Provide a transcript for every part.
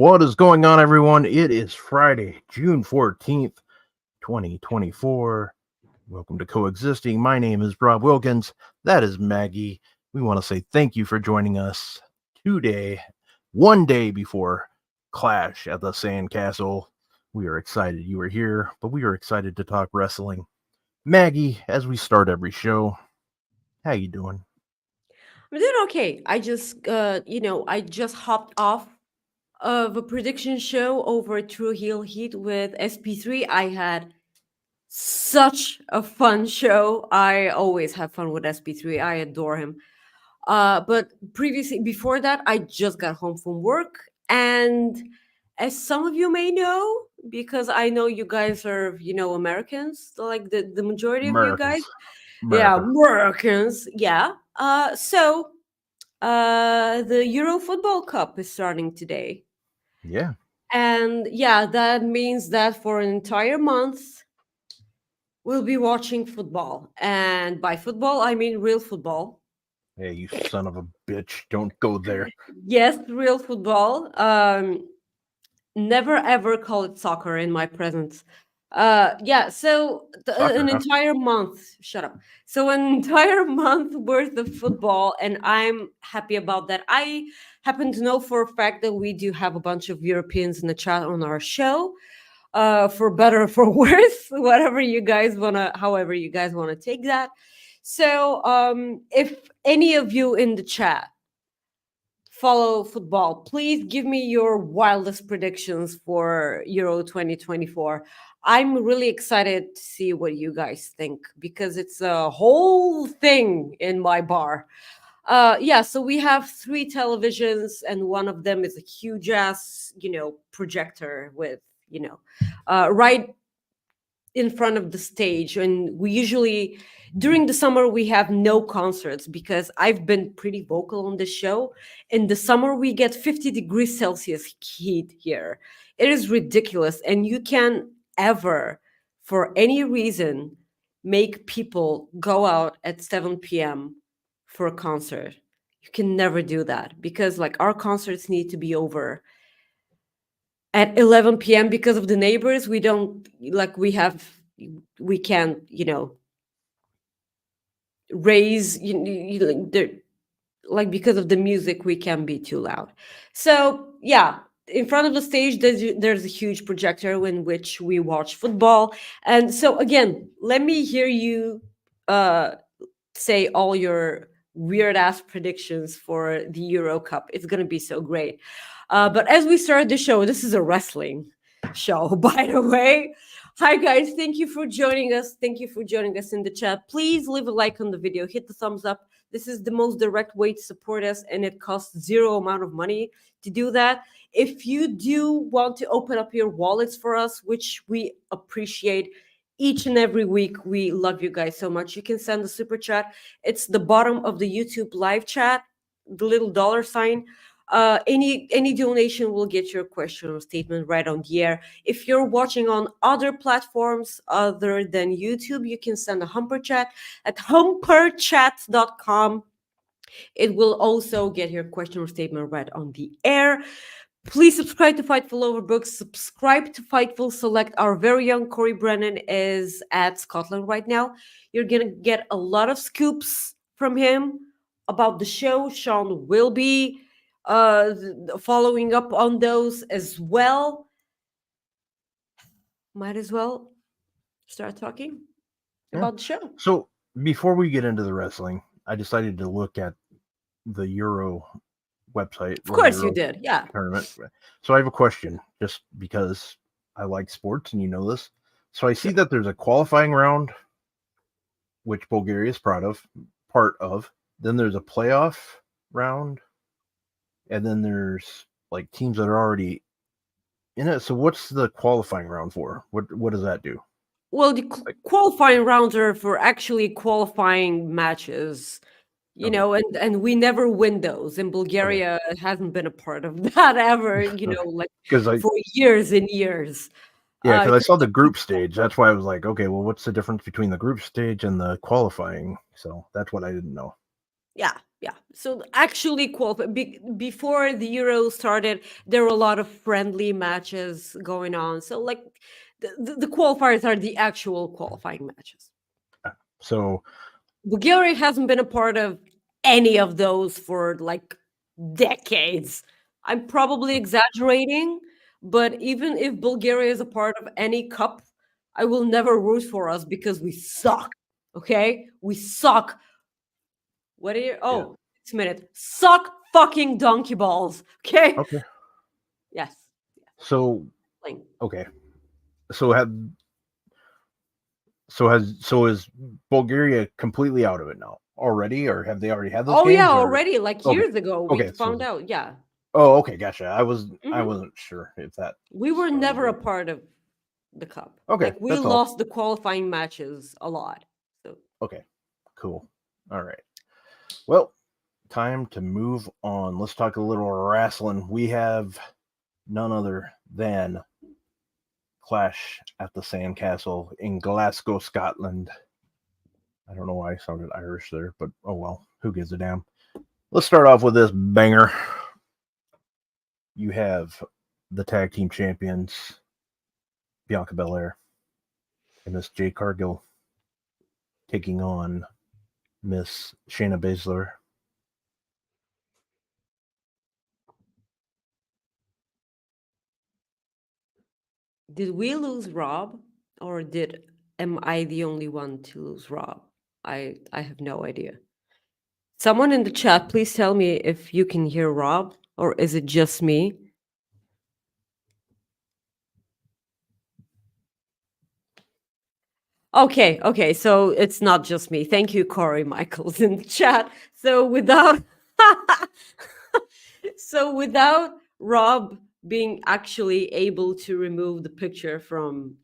What is going on, everyone? It is Friday, June 14th, 2024. Welcome to Coexisting. My name is Rob Wilkins. That is Maggie. We want to say thank you for joining us today, one day before Clash at the Sandcastle. We are excited you are here, but we are excited to talk wrestling. Maggie, as we start every show, how you doing? I'm doing okay. I just hopped off of a prediction show over True Heel Heat with SP3. I had such a fun show. I always have fun with SP3. I adore him. But previously, before that, I just got home from work. And as some of you may know, because I know you guys are, Americans, like the majority of you guys. Americans. Yeah, America. Americans. Yeah. The Euro Football Cup is starting today. Yeah. And yeah, that means that for an entire month, we'll be watching football. And by football, I mean real football. Hey, you son of a bitch. Don't go there. Yes, real football. Never ever call it soccer in my presence. Soccer, An huh? entire month, shut up. So an entire month worth of football, and I'm happy about that. I happen to know for a fact that we do have a bunch of Europeans in the chat on our show. For better or for worse, whatever you guys wanna, however you guys wanna take that. So if any of you in the chat follow football, please give me your wildest predictions for Euro 2024. I'm really excited to see what you guys think because it's a whole thing in my bar. So we have three televisions, and one of them is a huge ass, projector with, right in front of the stage. And we usually during the summer we have no concerts because I've been pretty vocal on this show. In the summer we get 50 degrees Celsius heat here. It is ridiculous, and you can ever, for any reason, make people go out at 7 p.m. for a concert. You can never do that because like our concerts need to be over at 11 p.m. because of the neighbors. We don't like we can't raise like because of the music we can be too loud. So yeah, in front of the stage there's a huge projector in which we watch football. And so again, let me hear you uh say all your weird ass predictions for the Euro Cup. It's gonna be so great. But as we start the show, this is a wrestling show, by the way. Hi guys, thank you for joining us. Thank you for joining us in the chat. Please leave a like on the video, hit the thumbs up. This is the most direct way to support us, and it costs zero amount of money to do that. If you do want to open up your wallets for us, which we appreciate each and every week, we love you guys so much. You can send a super chat. It's the bottom of the YouTube live chat, the little dollar sign. Any donation will get your question or statement right on the air. If you're watching on other platforms other than YouTube, you can send a humper chat at humperchat.com. It will also get your question or statement right on the air. Please subscribe to Fightful Overbook. Subscribe to Fightful Select. Our very young Corey Brennan is at Scotland right now. You're going to get a lot of scoops from him about the show. Sean will be following up on those as well. Might as well start talking Yeah. about the show. So before we get into the wrestling, I decided to look at the Euro website, Of or course you Euro did. Yeah. tournament. So I have a question, just because I like sports and you know this. So I see Sure. that there's a qualifying round, which Bulgaria is part of. Then there's a playoff round, and then there's like teams that are already in it. So what's the qualifying round for? What does that do? Well, the Like, qualifying rounds are for actually qualifying matches, okay, and we never win those. And okay, Bulgaria hasn't been a part of that ever, like because for years and years. because I Because saw the group stage. That's why I was like, okay, well, what's the difference between the group stage and the qualifying? So that's what I didn't know. yeah, Yeah. So actually, before the Euro started, there were a lot of friendly matches going on. So like the qualifiers are the actual qualifying matches. So Bulgaria hasn't been a part of any of those for like decades. I'm probably exaggerating, but even if Bulgaria is a part of any cup, I will never root for us because we suck. Okay? We suck. What are you? yeah. Oh, it's a minute. Suck fucking donkey balls. Okay? Okay. Yes. So Like, okay. So have so is Bulgaria completely out of it now already, or have they already had those oh yeah, games? Or already like okay, years ago we okay. found out. Yeah. Oh, okay, gotcha. I Hmm. wasn't sure if that We were started never a yet. part of the cup. Okay, Like we that's all. lost the qualifying matches a lot. So Okay, cool. All right. Well, time to move on. Let's talk a little wrestling. We have none other than Clash at the Sandcastle in Glasgow, Scotland. I don't know why I sounded Irish there, but oh well, who gives a damn? Let's start off with this banger. You have the tag team champions, Bianca Belair and Miss Jade Cargill, taking on Miss Shayna Baszler. did we lose Rob, or did am I the only one to lose Rob? I have no idea. Someone in the chat, please tell me if you can hear Rob, or is it just me? Okay, okay, so it's not just me. Thank you, Corey Michaels in the chat. So without so without Rob being actually able to remove the picture from,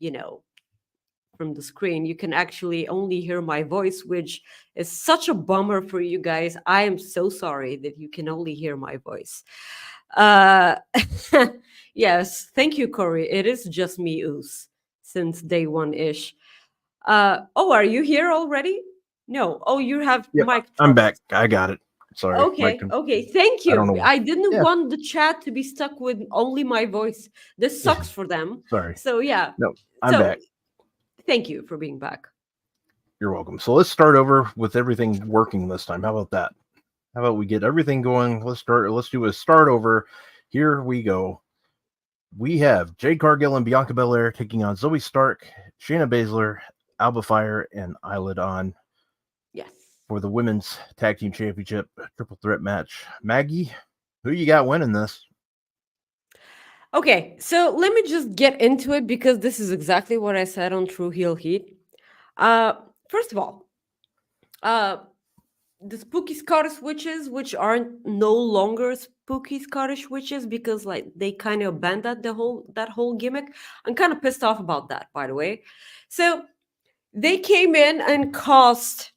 from the screen, you can actually only hear my voice, which is such a bummer for you guys. I am so sorry that you can only hear my voice. Uh yes, thank you, Corey. It is just me, Oos, since day one ish. Oh, are you here already? No. Oh, you have Yep, mic I'm back. troubles. I got it. Sorry, Okay, okay. Thank I don't you. know. I didn't Yeah, want the chat to be stuck with only my voice. This sucks for them. sorry. So yeah. No, I'm So back. thank you for being back. You're welcome. So let's start over with everything working this time. How about that? How about we get everything going? Let's start. Let's do a start over. Here we go. We have Jade Cargill and Bianca Belair taking on Zoe Stark, Shayna Baszler, Alba Fire, and Eyelid on Yes. for the women's tag team championship triple threat match. Maggie, who you got winning this? Okay, so let me just get into it because this is exactly what I said on True Heel Heat. Uh First of all, uh the spooky Scottish witches, which aren't no longer spooky Scottish witches because like they kind of abandoned that whole gimmick. I'm kind of pissed off about that, by the way. So they came in and cost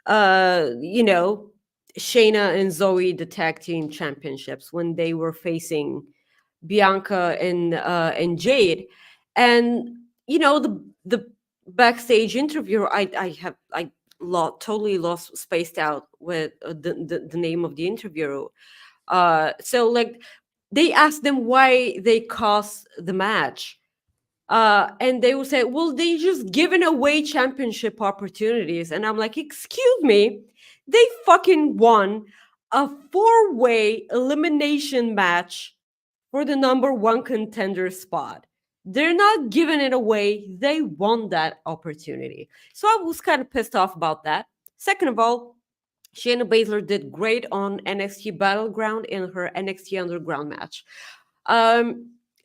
you know Shayna and Zoe the tag team championships when they were facing Bianca and Jade. And the backstage interview, I totally lost spaced out with the name of the interviewer. So like they asked them why they cost the match. And they will say, well, they just given away championship opportunities. And I'm like, excuse me, they fucking won a four-way elimination match for the number one contender spot. They're not giving it away. They won that opportunity. So I was kind of pissed off about that. Second of all, Shayna Baszler did great on NXT Battleground in her NXT Underground match.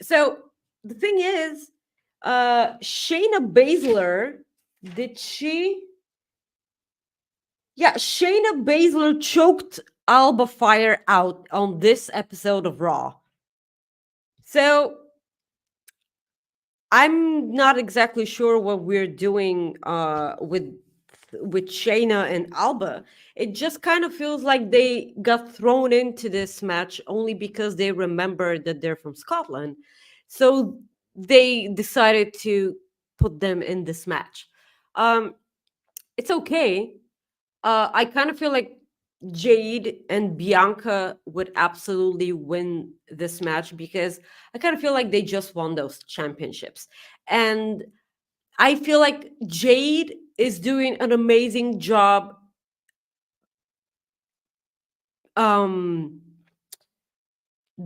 So the thing is, Shayna Baszler, did she? Yeah, Shayna Baszler choked Alba Fire out on this episode of Raw. So I'm not exactly sure what we're doing with Shayna and Alba. It just kind of feels like they got thrown into this match only because they remembered that they're from Scotland. So they decided to put them in this match. Um, it's okay. I kind of feel like Jade and Bianca would absolutely win this match because I kind of feel like they just won those championships. And I feel like Jade is doing an amazing job um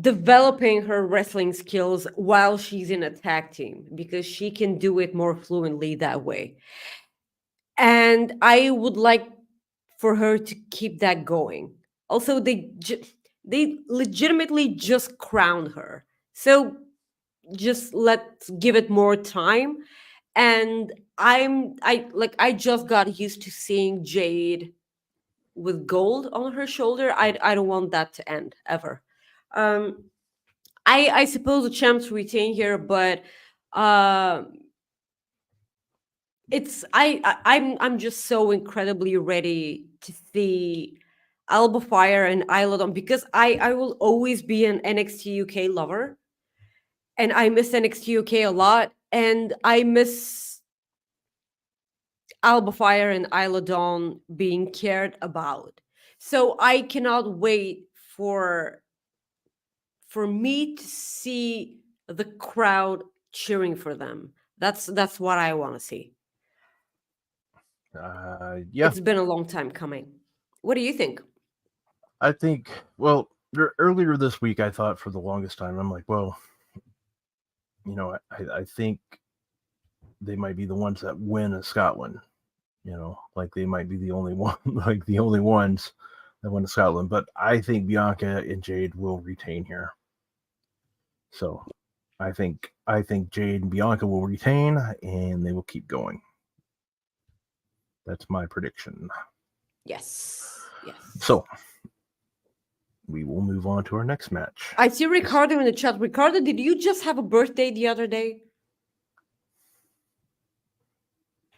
developing her wrestling skills while she's in a tag team because she can do it more fluently that way. And I would like for her to keep that going. Also, they legitimately just crowned her, so just let's give it more time. And I just got used to seeing Jade with gold on her shoulder. I don't want that to end ever. Um, I suppose the champs retain here, but uh, I'm just so incredibly ready to see Alba Fire and Isla Dawn because I will always be an NXT UK lover, and I miss NXT UK a lot, and I miss Alba Fire and Isla Dawn being cared about. So I cannot wait for me to see the crowd cheering for them. That's what I want to see. Yeah, It's been a long time coming. What do you think? I think. Well, earlier this week, I thought for the longest time, I'm like, well, I think they might be the ones that win in Scotland. Like they might be the only one, like the only ones that win in Scotland. But I think Bianca and Jade will retain here. So I think Jade and Bianca will retain, and they will keep going. That's my prediction. Yes. Yes. So we will move on to our next match. I see Ricardo in the chat. Ricardo, did you just have a birthday the other day?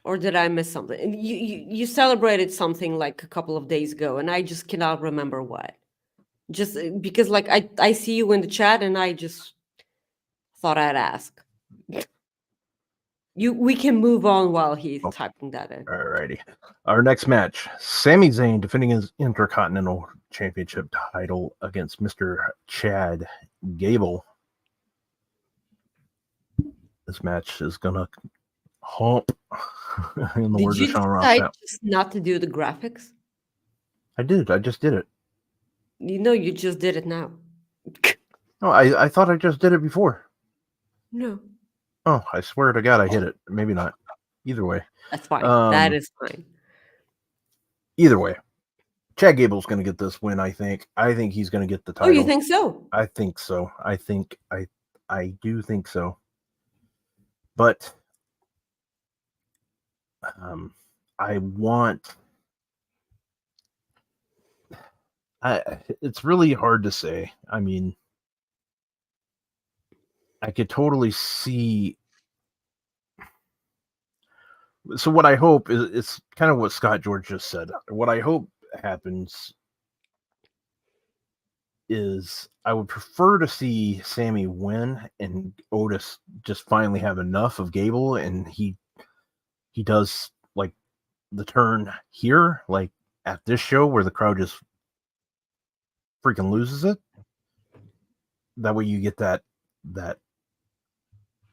Or did I miss something? And you celebrated something like a couple of days ago, and I just cannot remember what. Just because like I see you in the chat and I just thought I'd ask. We can move on while he's typing that in. Alrighty. Our next match, Sami Zayn defending his Intercontinental Championship title against Mr. Chad Gable. This match is gonna hump. In the Did words you of Sean Ross decide Sapp. just not to do the graphics? I did. I just did it. You know you just did it now. No, I thought I just did it before. No. Oh, I swear to God, I hit it. Maybe not. Either way. That's fine. That is fine. Either way, Chad Gable's going to get this win, I think. I think he's going to get the title. Oh, you think so? I think so. I do think so. But I want... it's really hard to say. I mean, I could totally see... So what I hope is, it's kind of what Scott George just said. What I hope happens is I would prefer to see Sammy win and Otis just finally have enough of Gable, and he does like the turn here, like at this show where the crowd just freaking loses it. That way you get that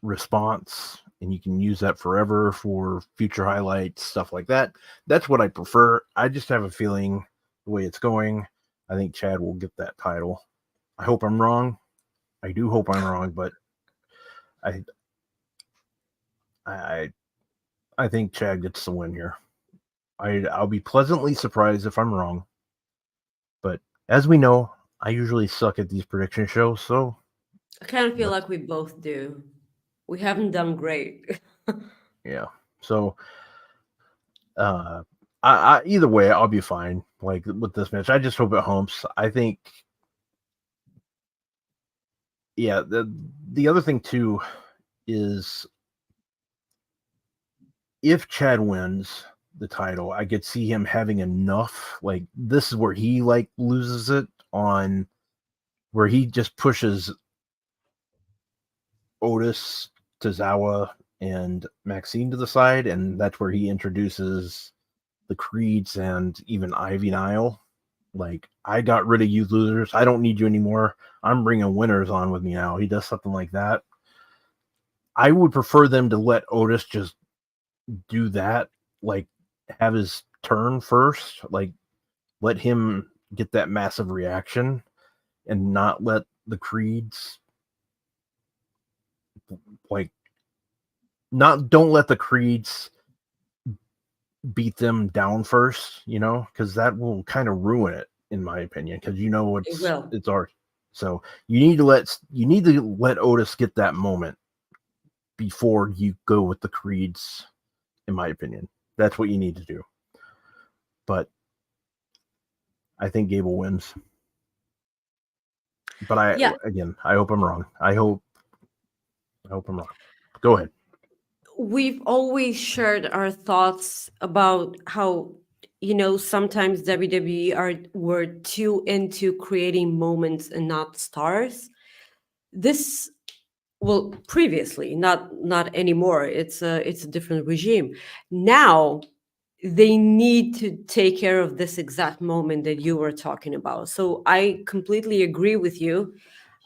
response, and you can use that forever for future highlights, stuff like that. That's what I prefer. I just have a feeling the way it's going, I think Chad will get that title. I hope I'm wrong. I do hope I'm wrong, but I think Chad gets the win here. I'll be pleasantly surprised if I'm wrong. But as we know, I usually suck at these prediction shows, so I kind of feel like we both do. We haven't done great. Yeah. So I either way, I'll be fine. Like with this match, I just hope it humps. I think. Yeah. The other thing too is if Chad wins the title, I could see him having enough. Like this is where he like loses it on, where he just pushes Otis, Tozawa, and Maxine to the side, and that's where he introduces the Creeds and even Ivy Nile. Like, I got rid of you losers. I don't need you anymore. I'm bringing winners on with me now. He does something like that. I would prefer them to let Otis just do that, like have his turn first, like let him get that massive reaction and not let the Creeds like don't let the Creeds beat them down first, because that will kind of ruin it, in my opinion, because It will. it's art. So you need to let Otis get that moment before you go with the Creeds, in my opinion. That's what you need to do. But I think Gable wins. But Yeah, I hope I'm wrong. I hope I'm wrong. Go ahead. we've always shared our thoughts about how sometimes WWE were too into creating moments and not stars. This, well, previously, not anymore. It's a different regime. Now they need to take care of this exact moment that you were talking about. So I completely agree with you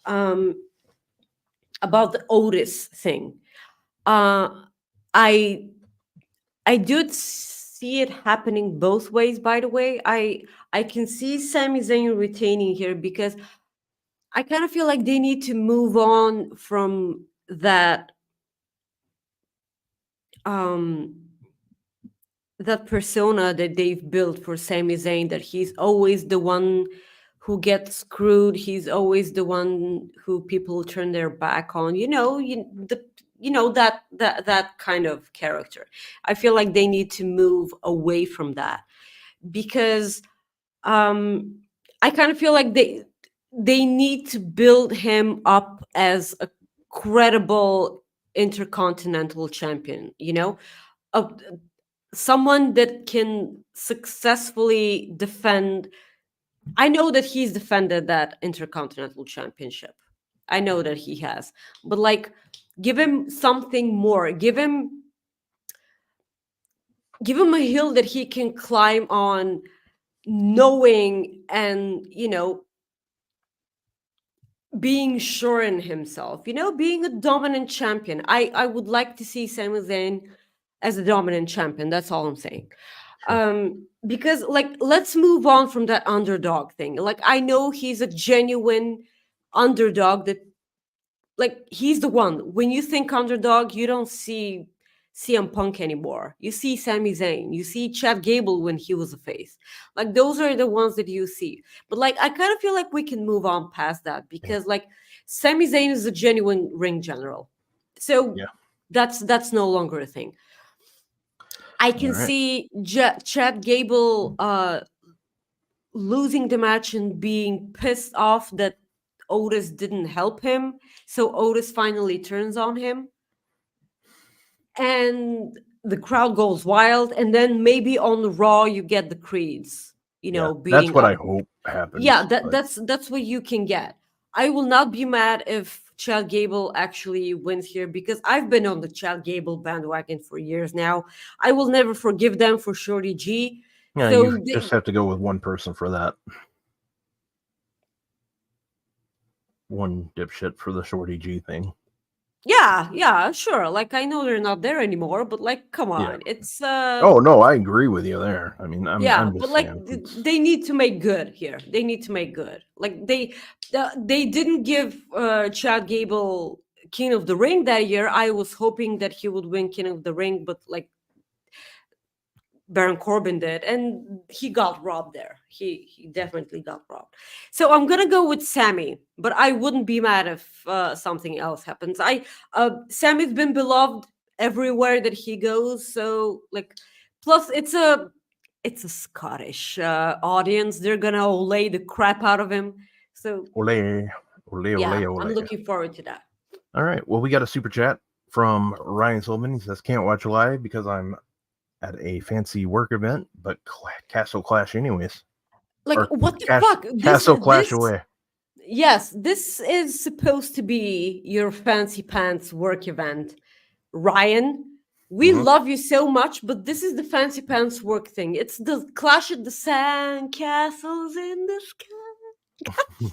um, about the Otis thing. Uh, I I do see it happening both ways. By the way, I can see Sami Zayn retaining here because I kind of feel like they need to move on from um that persona that they've built for Sami Zayn, that he's always the one who gets screwed. He's always the one who people turn their back on. That kind of character. I feel like they need to move away from that because um I kind of feel like they need to build him up as a credible intercontinental champion, a, someone that can successfully defend. I know that he's defended that intercontinental championship. I know that he has. But like, give him something more. Give him a hill that he can climb on, knowing and being sure in himself, being a dominant champion. I would like to see Sami Zayn as a dominant champion. That's all I'm saying. Sure. Because like, let's move on from that underdog thing. Like, I know he's a genuine underdog, that like, he's the one. When you think underdog, you don't see CM Punk anymore. You see Sami Zayn. You see Chad Gable when he was a face. Like, those are the ones that you see. But like, I kind of feel like we can move on past that Yeah. because like, Sami Zayn is a genuine ring general. So Yeah. that's no longer a thing. I All can right. see Chad Gable losing the match and being pissed off that Otis didn't help him. So Otis finally turns on him and the crowd goes wild. And then maybe on Raw, you get the Creeds, Yeah. That's beating what I up. hope Yeah, happens. But that's what you can get. I will not be mad if Chad Gable actually wins here because I've been on the Chad Gable bandwagon for years now. I will never forgive them for Shorty G. yeah, you So just have to go with one person for that. One dipshit for the Shorty G thing. yeah, sure. Like, I know they're not there anymore, but like, come Yeah. on. It's Oh no, I agree with you there. I mean, yeah, I'm but just like, saying it's they need to make good here. They need to make good. Like, they didn't give Chad Gable King of the Ring that year. I was hoping that he would win King of the Ring, but like, Baron Corbin did, and he got robbed there. He definitely got robbed. So I'm gonna go with Sammy, but I wouldn't be mad if something else happens. Sammy's been beloved everywhere that he goes. So like, plus it's a Scottish audience. They're gonna lay the crap out of him. So ole, ole, ole, yeah, I'm ole. looking forward to that. All right. Well, we got a super chat from Ryan Silverman. He says, "Can't watch live because I'm at a fancy work event, but Castle Clash anyways, Like, or what the fuck? Castle Clash This away." Yes, this is supposed to be your fancy pants work event, Ryan. We love you so much, but this is the fancy pants work thing. It's the Clash of the Sand Castles in the Sky.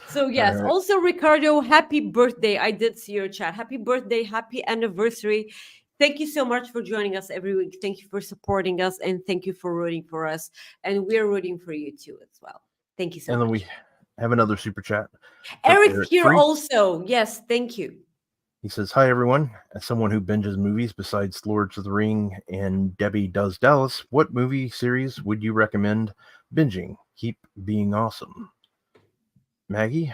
So All yes, right. also Ricardo, happy birthday. I did see your chat. Happy birthday, happy anniversary. Thank you so much for joining us every week. Thank you for supporting us and thank you for rooting for us. And we're rooting for you too as well. Thank you so And then we much. have another super chat from Eric's Eric here Free. also. Yes, thank you. He says, "Hi everyone. As someone who binges movies besides Lords of the Ring and Debbie Does Dallas, what movie series would you recommend binging? Keep being awesome." Maggie,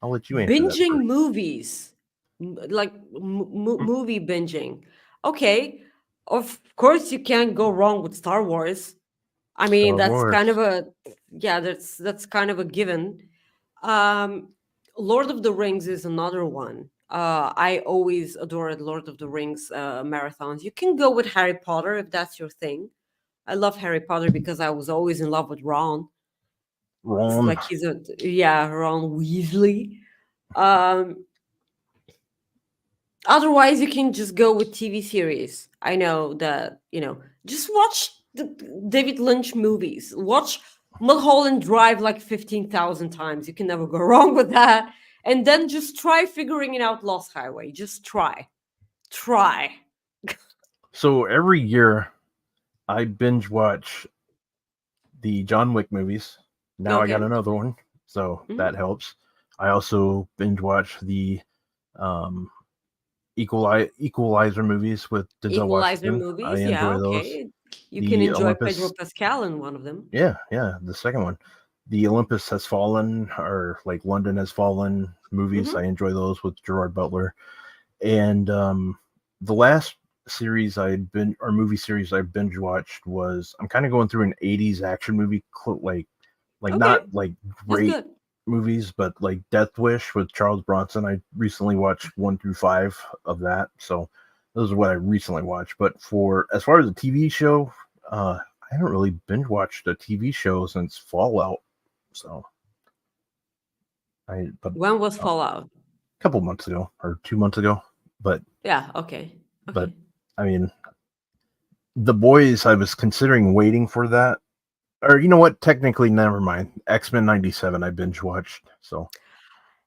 I'll let you answer that Binging first. movies, movie binging. Okay, of course you can't go wrong with Star Wars. I mean, Star that's kind Wars. of a yeah, that's kind of a given. Um, Lord of the Rings is another one. I always adored Lord of the Rings marathons. You can go with Harry Potter if that's your thing. I love Harry Potter because I was always in love with Ron. It's Ron. like he's a yeah, Ron Weasley. Um, Otherwise, you can just go with TV series. I know that, just watch the David Lynch movies. Watch Mulholland Drive like 15,000 times. You can never go wrong with that. And then just try figuring it out Lost Highway. Just try. Try. So every year I binge watch the John Wick movies. Now I got Okay. another one, so Mhm. that helps. I also binge watch the um, Equalizer movies with Denzel Equalizer Washington. I movies. Yeah, enjoy those. okay. You can The enjoy Pedro Olympus, Pascal in one of them. yeah, the second one. The Olympus Has Fallen, or like London Has Fallen movies. I Hmm. enjoy those with Gerard Butler. And the last series I'd been, or movie series I binge watched was, I'm kind of going through an 80s action movie, like Okay. not like That's great good. movies, but like Death Wish with Charles Bronson. I recently watched 1 through 5 of that. So those are what I recently watched. But for as far as a TV show, I haven't really binge watched a TV show since Fallout. So but When was a Fallout? couple months ago or 2 months ago. But Yeah, okay. but Okay. I mean, The Boys, I was considering waiting for that. Or you know what? Technically, never mind. X-Men 97 I binge watched. So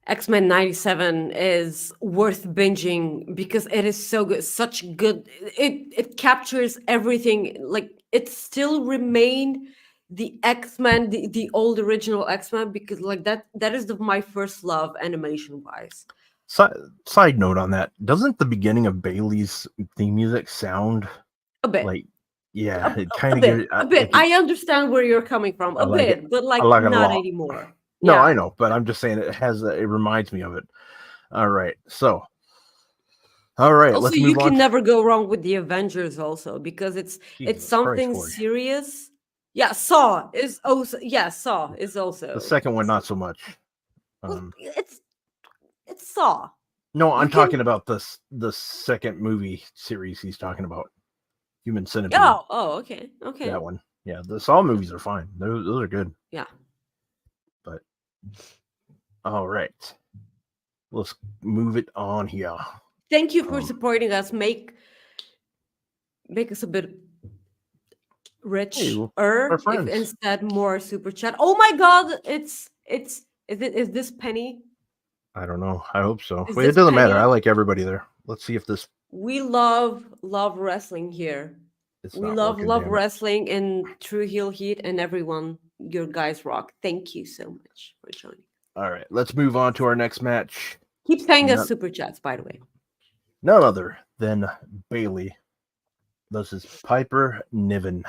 X-Men 97 is worth binging because it is so good, such good, it captures everything. Like it still remained the X-Men, the old original X-Men, because like that is my first love animation wise. si- side note on that, doesn't the beginning of Bailey's theme music sound A bit. like, yeah, A, it kind a of gives bit. A bit. like it, I understand where you're coming from. I A like it. bit, but I like like it a not lot. anymore. No, I Yeah. know, but I'm just saying it reminds me of it. All right. So, all right, Also, let's you move on. can never go wrong with the Avengers also because it's Jesus Christ, something Corey. serious. Yeah, Saw is also yeah, Saw is The also second one not so much. well, Um it's Saw. no, You I'm can talking about the second movie series he's talking about. Human Centipede. okay. Okay. That one. Yeah, the Saw movies are fine. Those are good. Yeah. But all right. Let's move it on here. Thank you for Um, supporting us. Make us a bit hey, rich our if friends. instead more super chat. Oh my god, it's is this Penny? I don't know. I hope so. Is Wait, it this doesn't matter. I Penny? like everybody there. Let's see if this We love wrestling here. it's We not working. love Damn it. wrestling and True Heel Heat and everyone. Your guys rock. Thank you so much for joining. All right, let's move on to our next match. Keep sending us None, super chats, by the way. none other than Bailey versus Piper Niven.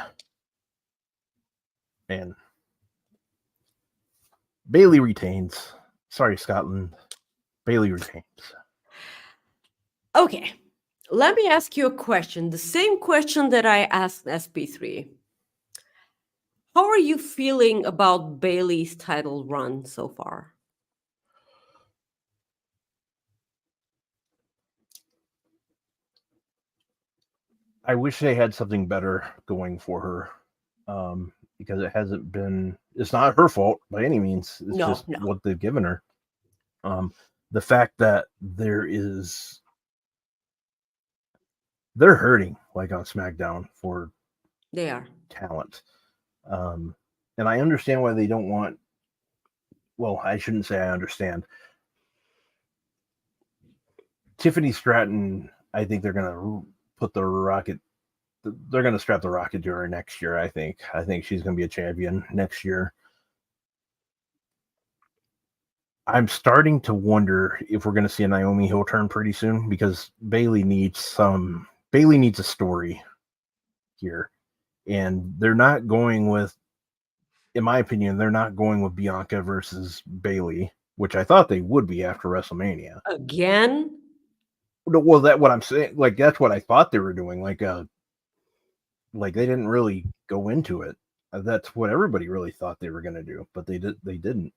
And Bailey retains. Sorry, Scotland. Bailey retains. Okay, let me ask you a question. The same question that I asked SP3. How are you feeling about Bailey's title run so far? I wish they had something better going for her. Because it hasn't been, it's not her fault by any means. It's No, just no. what they've given her. The fact that there is they're hurting like on SmackDown for They are. talent. Um, and I understand why they don't want. Well, I shouldn't say I understand. Tiffany Stratton, I think they're gonna put the rocket. They're gonna strap the rocket to her next year. I think. I think she's gonna be a champion next year. I'm starting to wonder if we're gonna see a Naomi heel turn pretty soon because Bailey needs a story here, and they're not going with. In my opinion, they're not going with Bianca versus Bailey, which I thought they would be after WrestleMania. Again? Well, that what I'm saying. Like that's what I thought they were doing. Like they didn't really go into it. That's what everybody really thought they were going to do, but they didn't.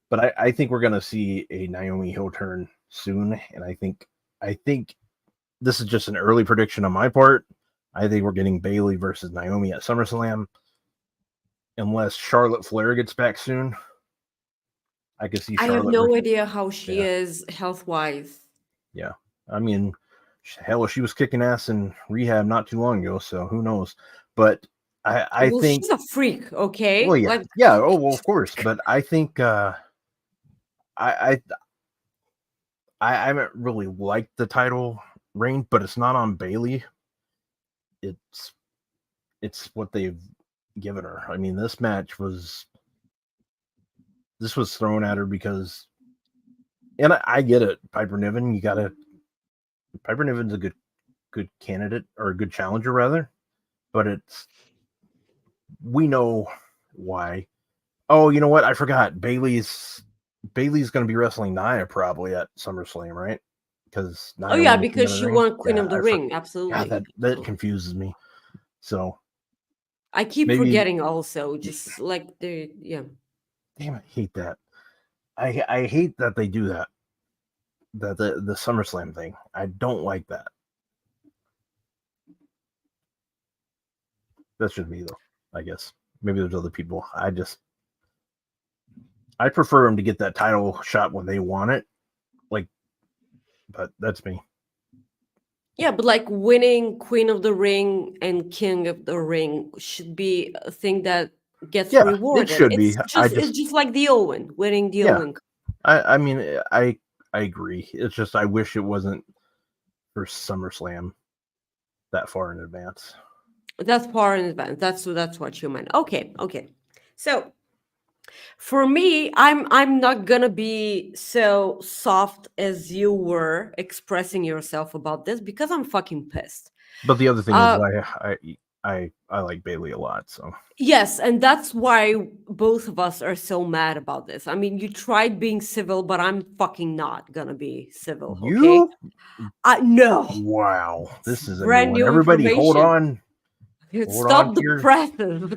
But I think we're going to see a Naomi heel turn soon, and I think this is just an early prediction on my part. I think we're getting Bailey versus Naomi at SummerSlam, unless Charlotte Flair gets back soon. I could see I have Charlotte no versus idea how she yeah, is health wise. yeah. I mean, hell, she was kicking ass in rehab not too long ago, so who knows? But I Well, think she's a freak, well, okay? yeah, Like, yeah. Oh well, of course. But I think I I haven't really liked the title reign, but it's not on Bailey. It's it's what they've given her. I mean, this was thrown at her because, and I get it. Piper Niven's a good candidate or a good challenger rather, but it's we know why. Oh, you know what? I forgot. Bailey's going to be wrestling Nia probably at SummerSlam, right? Because oh Nia yeah, won the King because of the she Ring. won Queen Yeah, of the Ring, absolutely. that confuses me. So I keep maybe, forgetting also, just like the yeah. damn, I hate that. I hate that they do that. The SummerSlam thing. I don't like that. That's just me though. I guess maybe there's other people. I prefer them to get that title shot when they want it. Like, but that's me. Yeah, but like winning Queen of the Ring and King of the Ring should be a thing that gets Yeah, it rewarded. should be. It's just like the Owen, winning the Yeah, Owen. I mean, I agree. It's just I wish it wasn't for SummerSlam that far in advance. That's far in advance. That's what you meant. Okay, okay. So for me, I'm not gonna be so soft as you were expressing yourself about this because I'm fucking pissed. But the other thing is, Uh I like Bailey a lot. So yes, and that's why both of us are so mad about this. I mean, you tried being civil, but I'm fucking not gonna be civil, okay? you, I no. wow, It's this is a new brand one. new Everybody, information. hold on Stop to the your, presses.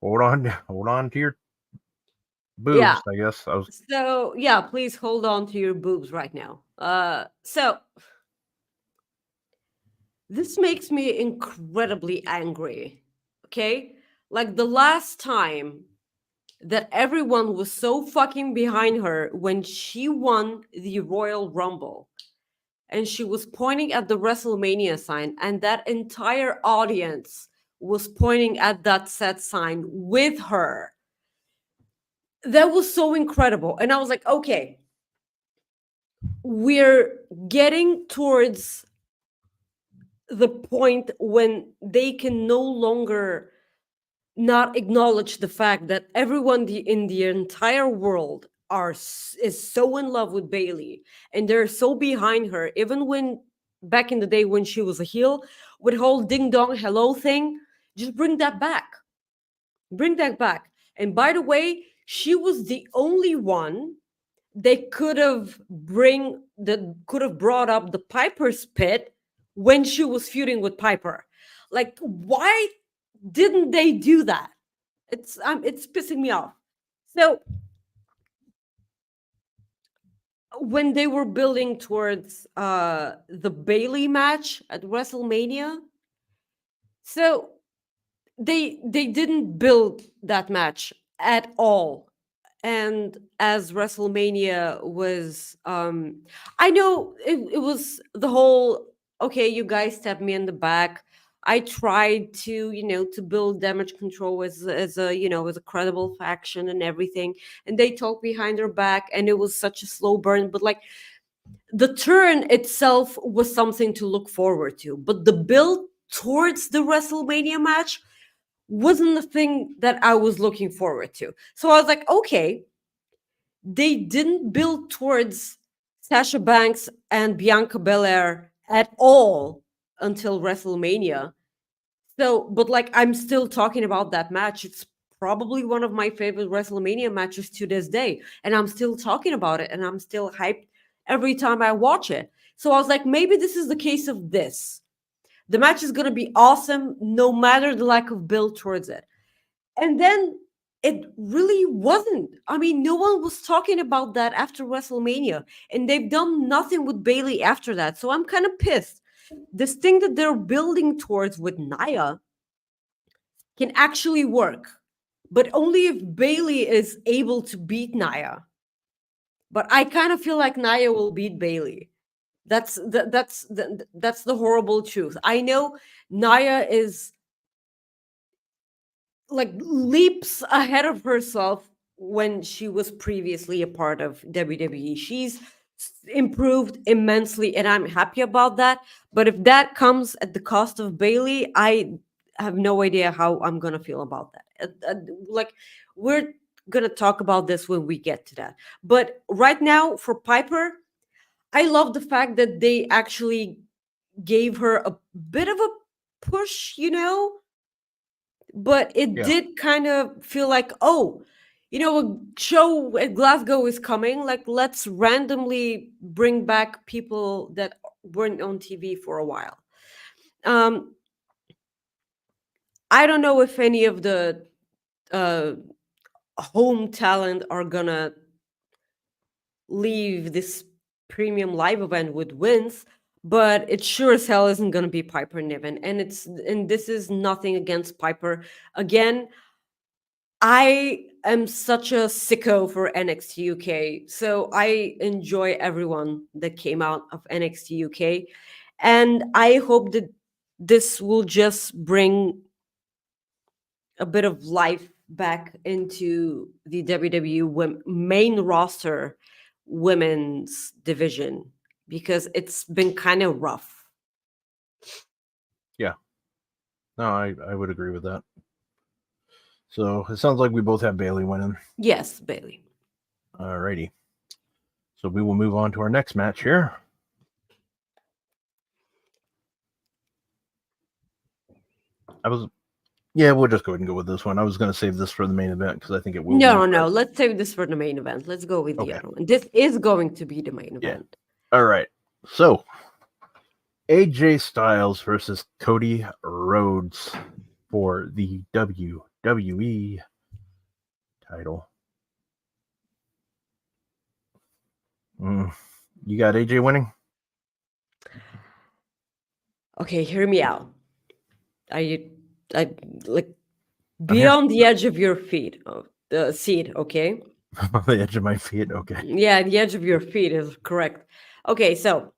hold on to your Yeah. boobs. I guess I was. So yeah, please hold on to your boobs right now. So this makes me incredibly angry. Okay? Like the last time that everyone was so fucking behind her when she won the Royal Rumble and she was pointing at the WrestleMania sign, and that entire audience was pointing at that set sign with her. That was so incredible. And I was like, okay, we're getting towards the point when they can no longer not acknowledge the fact that everyone in the entire world is so in love with Bailey and they're so behind her. Even when back in the day when she was a heel, with whole ding dong hello thing, just bring that back. Bring that back. And by the way, she was the only one they could have brought up the Piper's pit when she was feuding with Piper. Like, why didn't they do that? It's pissing me off. So when they were building towards the Bailey match at WrestleMania, so they didn't build that match at all. And as WrestleMania was I know it was the whole okay, you guys stabbed me in the back. I tried to, to build damage control as a, as a credible faction and everything. And they talked behind her back, and it was such a slow burn. But like the turn itself was something to look forward to. But the build towards the WrestleMania match wasn't the thing that I was looking forward to. So I was like, okay, they didn't build towards Sasha Banks and Bianca Belair at all until WrestleMania. So, but like, I'm still talking about that match. It's probably one of my favorite WrestleMania matches to this day. And I'm still talking about it, and I'm still hyped every time I watch it. So I was like, maybe this is the case of this. The match is going to be awesome no matter the lack of build towards it. And then it really wasn't. I mean, no one was talking about that after WrestleMania, and they've done nothing with Bailey after that. So I'm kind of pissed. This thing that they're building towards with Nia can actually work, but only if Bailey is able to beat Nia. But I kind of feel like Nia will beat Bailey. That's the horrible truth. I know Nia is like leaps ahead of herself when she was previously a part of WWE. She's improved immensely, and I'm happy about that. But if that comes at the cost of Bailey, I have no idea how I'm gonna feel about that. Like, we're gonna talk about this when we get to that. But right now, for Piper, I love the fact that they actually gave her a bit of a push, but it Yeah. did kind of feel like, oh, a show at Glasgow is coming. Like, let's randomly bring back people that weren't on TV for a while. Um, I don't know if any of the uh, home talent are gonna leave this premium live event with wins, but it sure as hell isn't gonna be Piper Niven. And this is nothing against Piper. Again, I am such a sicko for NXT UK, so I enjoy everyone that came out of NXT UK, and I hope that this will just bring a bit of life back into the WWE main roster women's division, because it's been kind of rough. Yeah. No, I would agree with that. So it sounds like we both have Bailey winning. Yes, Bailey. Alrighty. So we will move on to our next match here. We'll just go ahead and go with this one. I was going to save this for the main event because I think it will. No. Let's save this for the main event. Let's go with the other one. This is going to be the main event. All right. So AJ Styles versus Cody Rhodes for the WWE title. You got AJ winning? Okay, hear me out. I like be on the edge of your feet, the seat, okay? On the edge of my feet, okay. Yeah, the edge of your feet is correct. Okay, so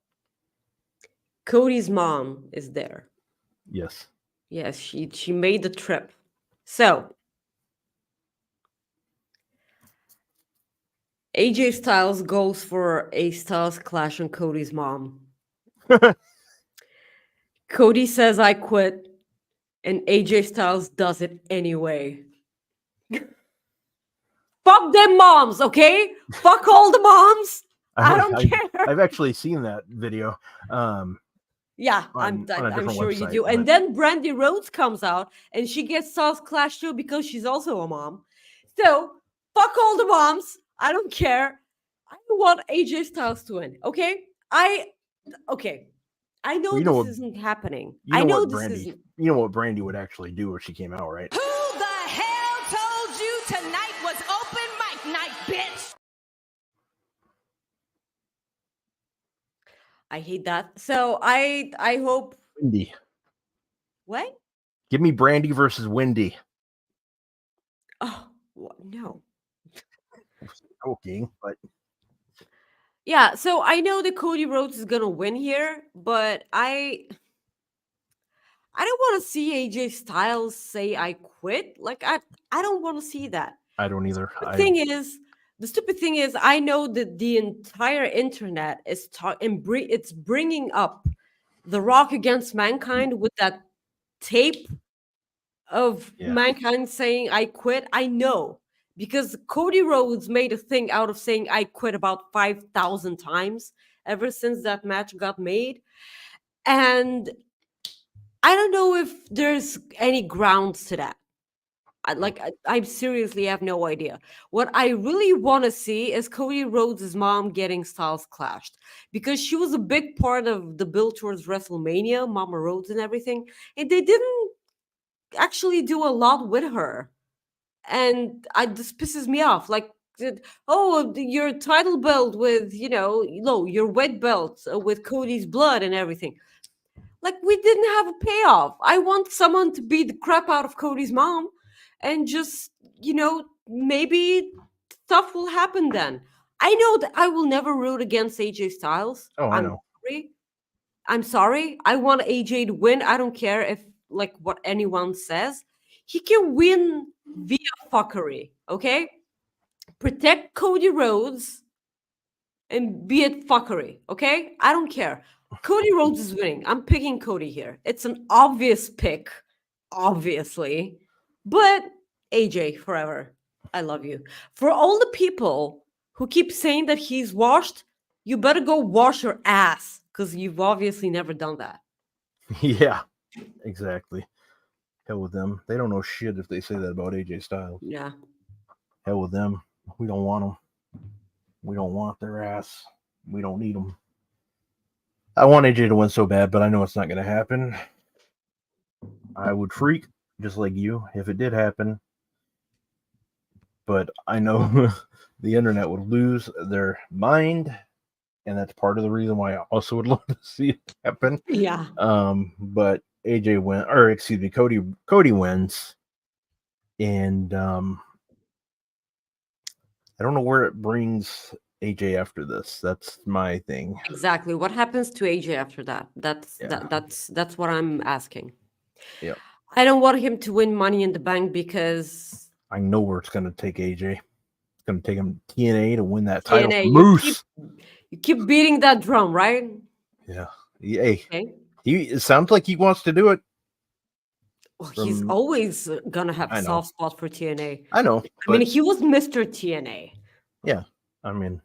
Cody's mom is there. Yes. Yes, she made the trip. So AJ Styles goes for a Styles clash on Cody's mom. Cody says, I quit, and AJ Styles does it anyway. Fuck them moms, okay? Fuck all the moms. I don't care. I've actually seen that video. Yeah, I'm sure you do. And then Brandy Rhodes comes out, and she gets Styles clash too because she's also a mom. So fuck all the moms. I don't care. I want AJ Styles to win. Okay, I know this isn't happening. I know this isn't. You know what Brandy would actually do if she came out, right? Who the hell told you tonight was open mic night, bitch? I hate that. So I hope. Wendy. What? Give me Brandy versus Wendy. Oh no. Joking, but Yeah, so I know that Cody Rhodes is gonna win here, but I don't want to see AJ Styles say I quit. Like I don't want to see that. I don't either. The thing is, the stupid thing is, I know that the entire internet is it's bringing up The Rock against Mankind with that tape of Yeah. Mankind saying I quit. I know because Cody Rhodes made a thing out of saying I quit about 5,000 times ever since that match got made, and I don't know if there's any grounds to that. I seriously have no idea. What I really want to see is Cody Rhodes' mom getting Styles clashed because she was a big part of the build towards WrestleMania, Mama Rhodes and everything, and they didn't actually do a lot with her, and this pisses me off. Like, your title belt with no, your weight belt with Cody's blood and everything. Like, we didn't have a payoff. I want someone to beat the crap out of Cody's mom and just, maybe stuff will happen then. I know that I will never root against AJ Styles. Oh, I know. Sorry. I'm sorry. I want AJ to win. I don't care if like what anyone says. He can win via fuckery, okay? Protect Cody Rhodes and be it fuckery, okay? I don't care. Cody Rhodes is winning. I'm picking Cody here. It's an obvious pick, obviously. But AJ forever. I love you. For all the people who keep saying that he's washed, you better go wash your ass because you've obviously never done that. Yeah, exactly. Hell with them. They don't know shit if they say that about AJ Styles. Yeah. Hell with them. We don't want them. We don't want their ass. We don't need them. I want AJ to win so bad, but I know it's not going to happen. I would freak, just like you, if it did happen. But I know the internet would lose their mind, and that's part of the reason why I also would love to see it happen. Yeah. But AJ win, or excuse me, Cody wins, and I don't know where it brings AJ after this. That's my thing. Exactly. What happens to AJ after that? That's what I'm asking. Yeah. I don't want him to win Money in the Bank because I know where it's going to take AJ. It's going to take him TNA to win that title. TNA. Moose. You keep beating that drum, right? Yeah. Hey, Okay. it sounds like he wants to do it. Well, he's always gonna have a soft spot for TNA. I know. I mean, he was Mr. TNA. Yeah. I mean,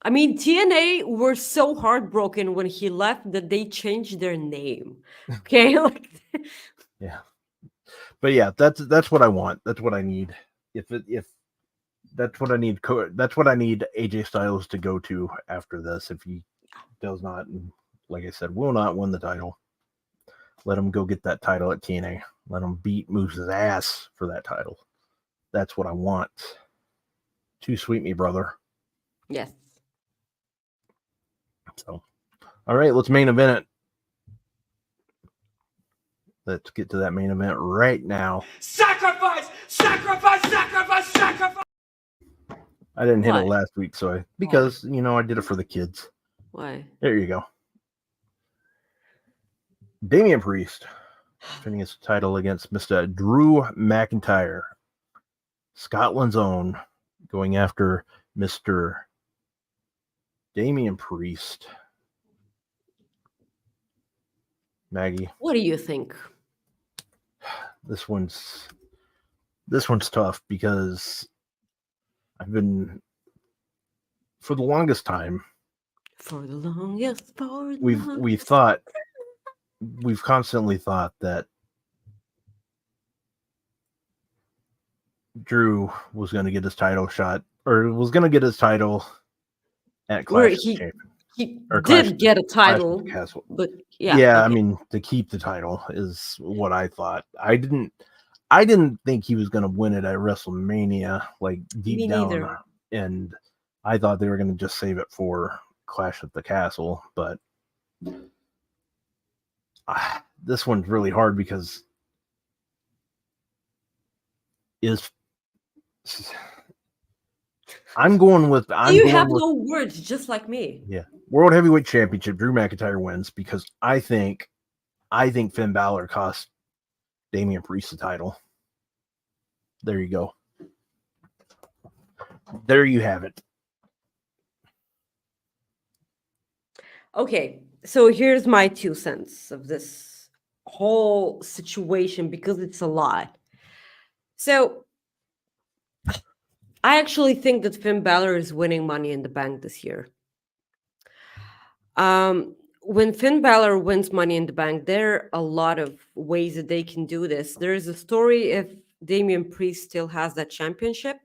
TNA were so heartbroken when he left that they changed their name. Okay, like yeah. But yeah, that's what I want. That's what I need. If that's what I need, that's what I need AJ Styles to go to after this. If he does not, like I said, will not win the title, let him go get that title at TNA. Let him beat Moose's ass for that title. That's what I want. Too sweet, me brother. yes. So, all right, let's main event it. Let's get to that main event right now. Sacrifice! Sacrifice! Sacrifice! Sacrifice! I didn't hit Why? it last week, so because I did it for the kids. Why? There you go. Damian Priest defending his title against Mr. Drew McIntyre. Scotland's own going after Mr. Damian Priest. Maggie, What do you think? this one's tough because I've been for the longest time. For the longest, We've constantly thought that Drew was going to get his title shot, or was going to get his title at Clash of Champions. He did get a title, but yeah. Okay. To keep the title is what I thought. I didn't think he was going to win it at WrestleMania, like deep down. Neither. And I thought they were going to just save it for Clash at the Castle, but this one's really hard because I'm going with You have no words, just like me. yeah, World Heavyweight Championship. Drew McIntyre wins because I think Finn Balor cost Damian Priest the title. There you go. There you have it. Okay, so here's my 2 cents of this whole situation because it's a lot. So I actually think that Finn Balor is winning Money in the Bank this year. When Finn Balor wins Money in the Bank, there are a lot of ways that they can do this. There's a story if Damian Priest still has that championship.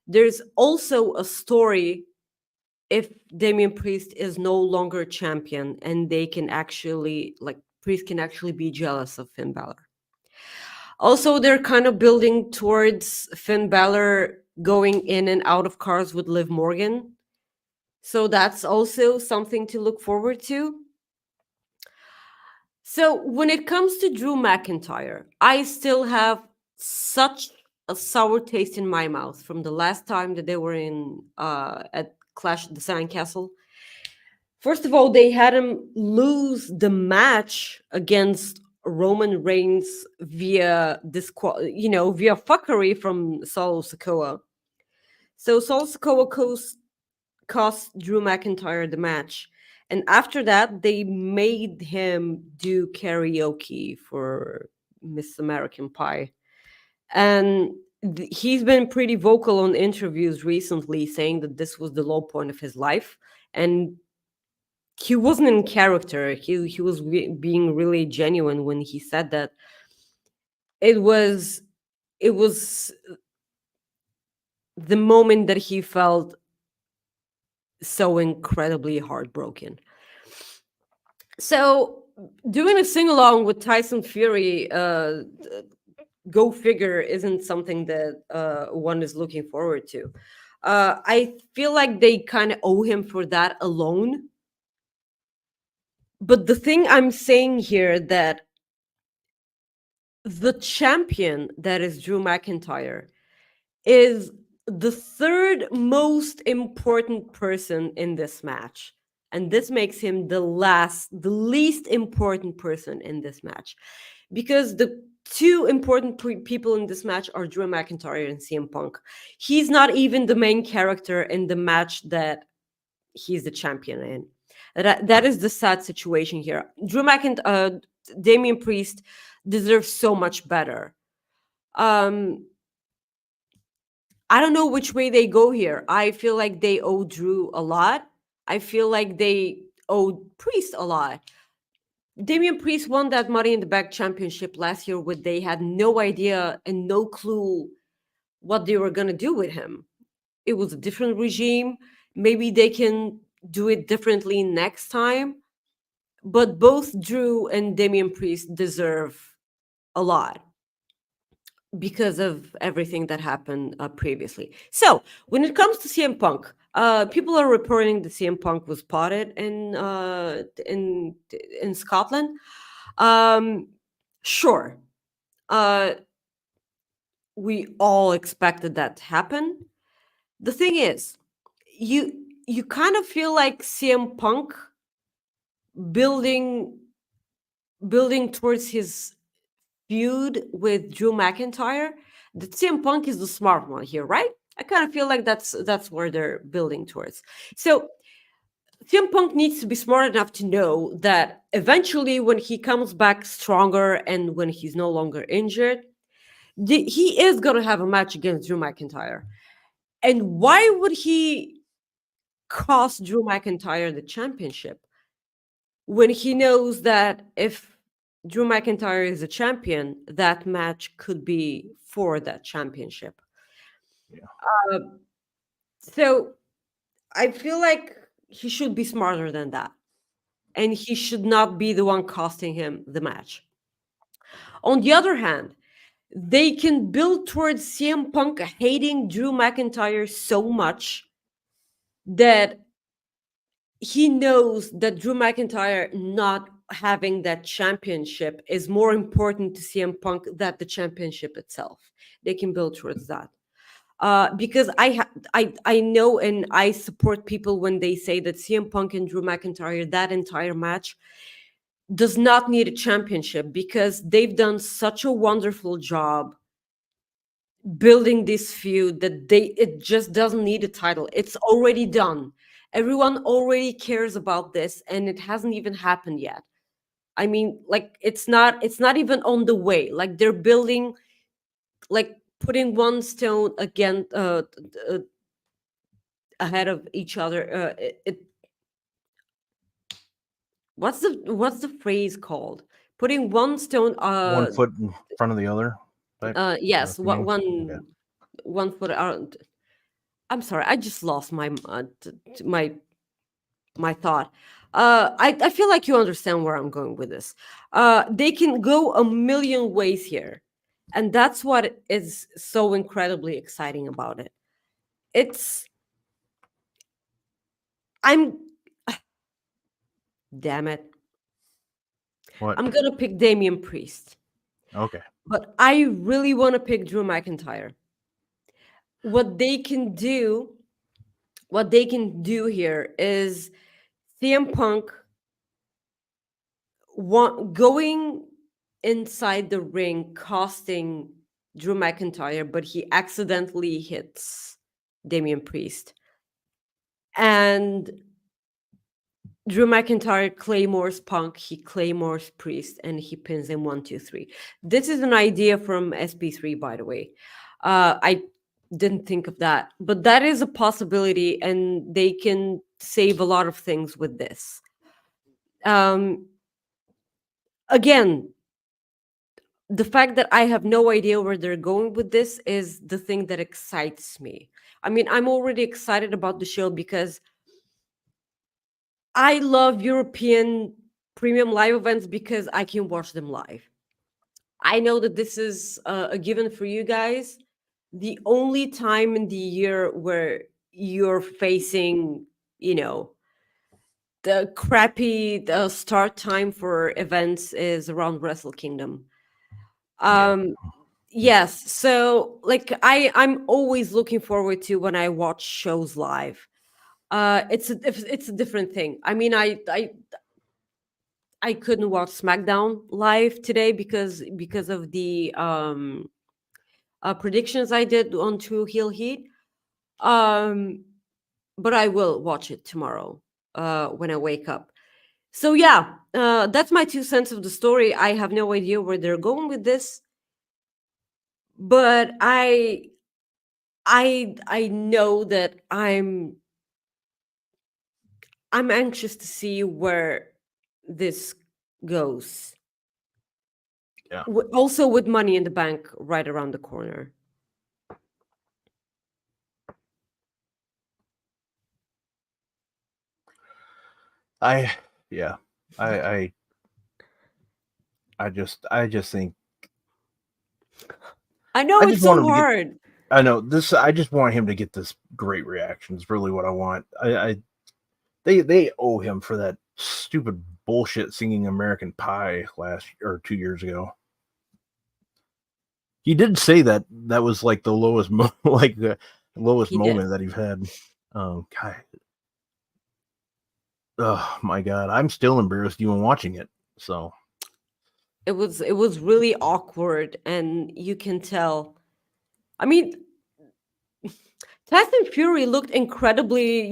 There's also a story if Damian Priest is no longer champion and they can actually, like, Priest can actually be jealous of Finn Balor. Also, they're kind of building towards Finn Balor going in and out of cars with Liv Morgan. So that's also something to look forward to. So when it comes to Drew McIntyre, I still have such a sour taste in my mouth from the last time that they were in at Clash at the Sandcastle. First of all, they had him lose the match against Roman Reigns via via fuckery from Solo Sikoa. So Solo Sikoa cost Drew McIntyre the match. And after that, they made him do karaoke for Miss American Pie. And he's been pretty vocal on interviews recently saying that this was the low point of his life. And he wasn't in character. He was being really genuine when he said that. It was the moment that he felt so incredibly heartbroken. So doing a sing along with Tyson Fury, go figure, isn't something that one is looking forward to. I feel like they kind of owe him for that alone. But the thing I'm saying here that the champion that is Drew McIntyre is the third most important person in this match. And this makes him the least important person in this match. Because the two important people in this match are Drew McIntyre and CM Punk. He's not even the main character in the match that he's the champion in. That is the sad situation here. Drew McIntyre, Damian Priest deserves so much better. I don't know which way they go here. I feel like they owe Drew a lot. I feel like they owe Priest a lot. Damian Priest won that Money in the Bank championship last year when they had no idea and no clue what they were going to do with him. It was a different regime. Maybe they can do it differently next time. But both Drew and Damian Priest deserve a lot because of everything that happened previously. So when it comes to CM Punk, people are reporting that CM Punk was spotted in Scotland. Sure, we all expected that to happen. The thing is, you kind of feel like CM Punk building towards his feud with Drew McIntyre, that CM Punk is the smart one here, right? I kind of feel like that's where they're building towards. So CM Punk needs to be smart enough to know that eventually when he comes back stronger and when he's no longer injured, he is going to have a match against Drew McIntyre. And why would he cost Drew McIntyre the championship when he knows that if Drew McIntyre is a champion, that match could be for that championship? Yeah. So I feel like he should be smarter than that. And he should not be the one costing him the match. On the other hand, they can build towards CM Punk hating Drew McIntyre so much that he knows that Drew McIntyre not having that championship is more important to CM Punk than the championship itself. They can build towards that. Because I know and I support people when they say that CM Punk and Drew McIntyre, that entire match does not need a championship because they've done such a wonderful job building this feud that it just doesn't need a title. It's already done. Everyone already cares about this, and it hasn't even happened yet. I mean, like it's not even on the way. Like they're building, like putting one stone again ahead of each other. What's the phrase called? Putting one stone. One foot in front of the other. Type. Is that Yes. what you One mean? Okay. one foot. I'm sorry. I just lost my thought. I feel like you understand where I'm going with this. They can go a million ways here, and that's what is so incredibly exciting about it. It's I'm damn it. What? I'm gonna pick Damian Priest, Okay. but I really want to pick Drew McIntyre. What they can do, what they can do here is CM Punk going inside the ring, costing Drew McIntyre, but he accidentally hits Damian Priest. And Drew McIntyre claymores Punk, he claymores Priest, and he pins him 1, 2, 3. This is an idea from SP3, by the way. I didn't think of that, but that is a possibility, and they can save a lot of things with this. Again, the fact that I have no idea where they're going with this is the thing that excites me. I mean, I'm already excited about the show because I love European premium live events because I can watch them live. I know that this is a given for you guys. The only time in the year where you're facing, the crappy start time for events is around Wrestle Kingdom. Yes, so like I'm always looking forward to when I watch shows live. It's a different thing. I mean, I couldn't watch SmackDown live today because of the predictions I did on True Heel Heat. Um, but I will watch it tomorrow when I wake up. So yeah, that's my 2 cents of the story. I have no idea where they're going with this, but I know that I'm anxious to see where this goes. Yeah. Also with Money in the Bank right around the corner. Yeah. I just think I know I it's just want so him to get. hard. I know this. I just want him to get this great reaction. Is really what I want. They owe him for that stupid bullshit singing American Pie last or 2 years ago. He did say that was like the lowest like the lowest He moment did. that he's had. God. Oh my God, I'm still embarrassed even watching it. So It was really awkward, and you can tell. I mean, Tyson Fury looked incredibly,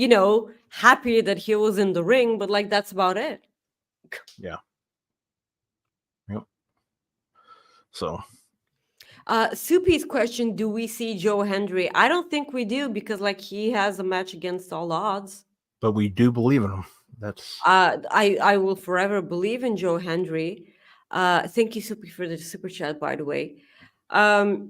happy that he was in the ring, but like that's about it. yeah. Yep. So Soupy's question: do we see Joe Hendry? I don't think we do because like he has a match against all odds. but we do believe in him. That's I will forever believe in Joe Hendry. Thank you, Soupy, for the super chat, by the way. now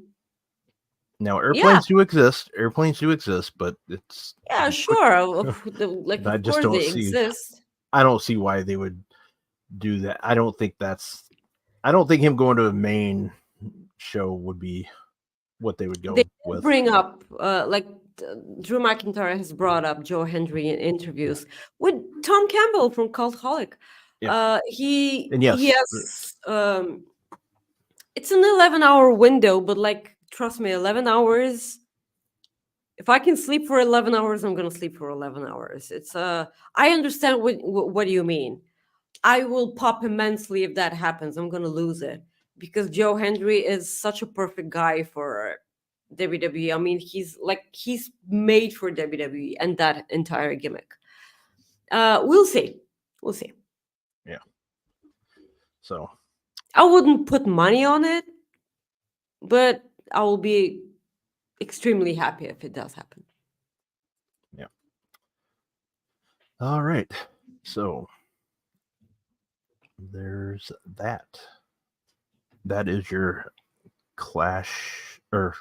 Yeah, airplanes do exist. Airplanes do exist, but it's yeah, sure. Like, I of just course don't they see. exist. I don't see why they would do that. I don't think him going to a main show would be what they would go They did with. bring up, Drew McIntyre has brought up Joe Hendry in interviews with Tom Campbell from Cultaholic. Yeah. He And yes, he has it's an 11-hour window, but like trust me, 11 hours If I can sleep for 11 hours, I'm gonna sleep for 11 hours. It's I understand what you mean. I will pop immensely if that happens. I'm gonna lose it because Joe Hendry is such a perfect guy for WWE. I mean, he's made for WWE and that entire gimmick. We'll see. We'll see. Yeah. So I wouldn't put money on it, but I will be extremely happy if it does happen. yeah. All right. So there's that. That is your Clash or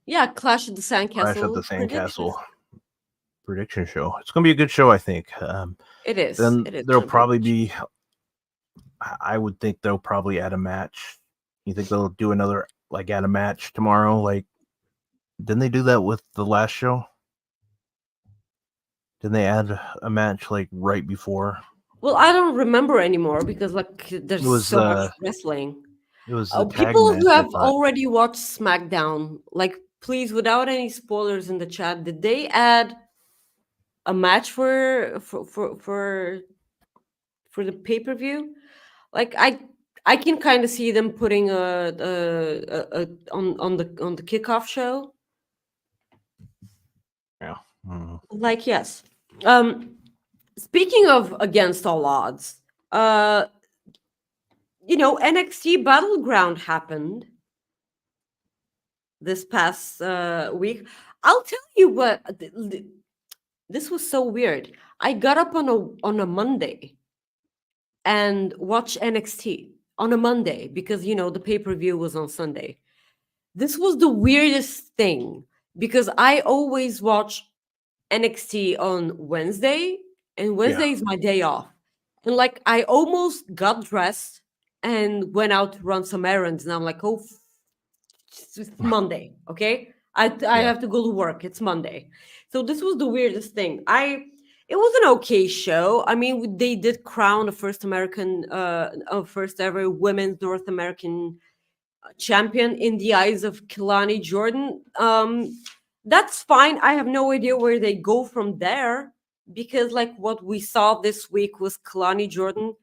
Yeah, Clash at the Sandcastle. Clash at the predictions. Sandcastle prediction show. It's going to be a good show, I think. It is. Then It is there'll gonna be probably good. be. I would think they'll probably add a match. You think they'll do another add a match tomorrow? Like, didn't they do that with the last show? Didn't they add a match right before? Well, I don't remember anymore because there's It was so much wrestling. it was the tag People match. who I have thought. already watched SmackDown, please, without any spoilers in the chat, did they add a match for the pay-per-view? I can kind of see them putting on the kickoff show. Yeah. Mhm. Yes. Speaking of Against All Odds, NXT Battleground happened this past week. I'll tell you what, this was so weird. I got up on a Monday and watched NXT on a Monday because the pay-per-view was on Sunday. This was the weirdest thing because I always watch NXT on Wednesday, and Wednesday is my day off. And I almost got dressed and went out to run some errands, and I'm like, oh, it's Monday, okay? I have to go to work. It's Monday, so this was the weirdest thing. It was an okay show. I mean, they did crown the first first ever women's North American champion in the eyes of Kelani Jordan. That's fine. I have no idea where they go from there because what we saw this week was Kelani Jordan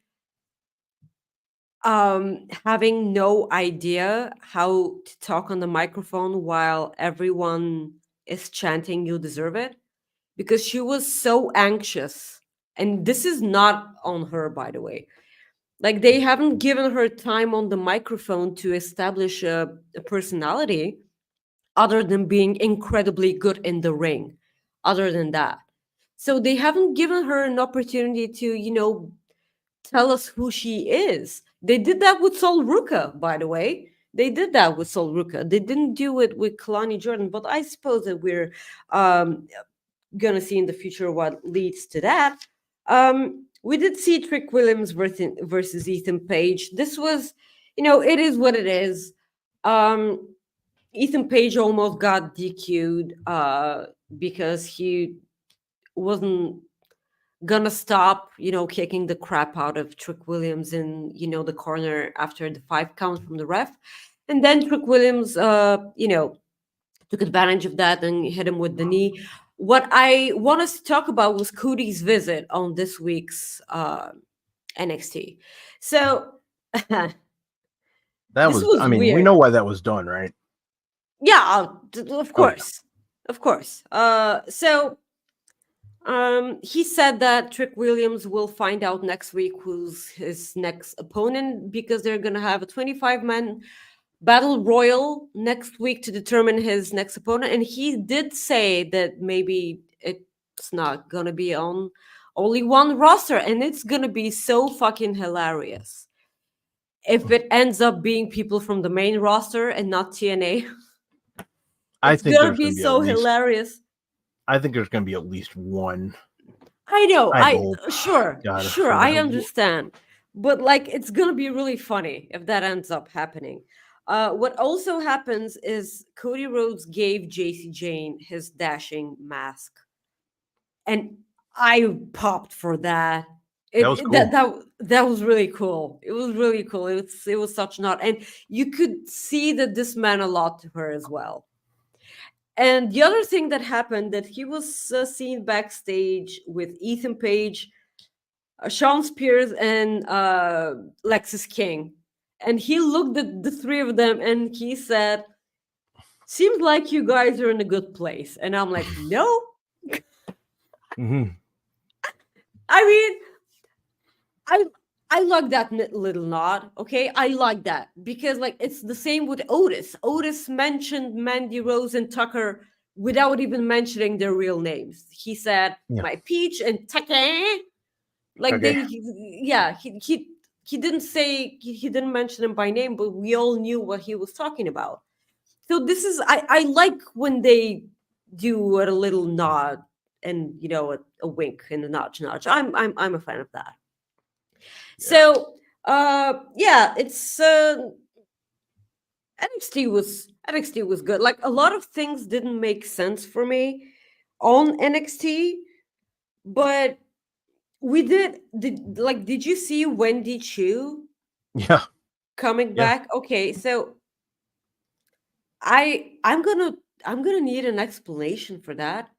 having no idea how to talk on the microphone while everyone is chanting "You deserve it," because she was so anxious. And this is not on her, by the way. They haven't given her time on the microphone to establish a personality other than being incredibly good in the ring, other than that. So they haven't given her an opportunity to, tell us who she is. They did that with Sol Ruka, by the way. They did that with Sol Ruka. They didn't do it with Kalani Jordan, but I suppose that we're gonna see in the future what leads to that. We did see Trick Williams versus Ethan Page. This was, it is what it is. Ethan Page almost got DQ'd because he wasn't gonna stop, kicking the crap out of Trick Williams in, the corner after the 5 count from the ref. And then Trick Williams, took advantage of that and hit him with the knee. What I want us to talk about was Cody's visit on this week's NXT. So That this was I mean, we weird. know why that was done, right? Yeah, of course. Of course. He said that Trick Williams will find out next week who's his next opponent because they're going to have a 25-man battle royal next week to determine his next opponent. And he did say that maybe it's not going to be on only one roster, and it's going to be so fucking hilarious if it ends up being people from the main roster and not TNA. I think gonna there's be going to be so at least, hilarious. I think there's going to be at least one. I know. I hope. Sure, God, sure. for I that. understand, but it's gonna be really funny if that ends up happening. What also happens is Cody Rhodes gave JC Jane his dashing mask, and I popped for that. That was cool. That was really cool. It was really cool. It was such an art, and you could see that this meant a lot to her as well. And the other thing that happened that he was seen backstage with Ethan Page, Sean Spears, and Lexis King. And he looked at the three of them and he said, "Seems like you guys are in a good place." And I'm like, no. Mhm. I mean, I like that little nod. Okay, I like that because like it's the same with Otis. Otis mentioned Mandy Rose and Tucker without even mentioning their real names. He said, Yeah. "My Peach and Tucker." Like Okay. he didn't say he didn't mention him by name, but we all knew what he was talking about. So this is I like when they do a little nod and a wink and a nudge. I'm a fan of that. Yeah. So yeah, it's NXT was good. Like a lot of things didn't make sense for me on NXT, but we did you see Wendy Chu Yeah. coming Yeah. back? Okay, so I'm gonna need an explanation for that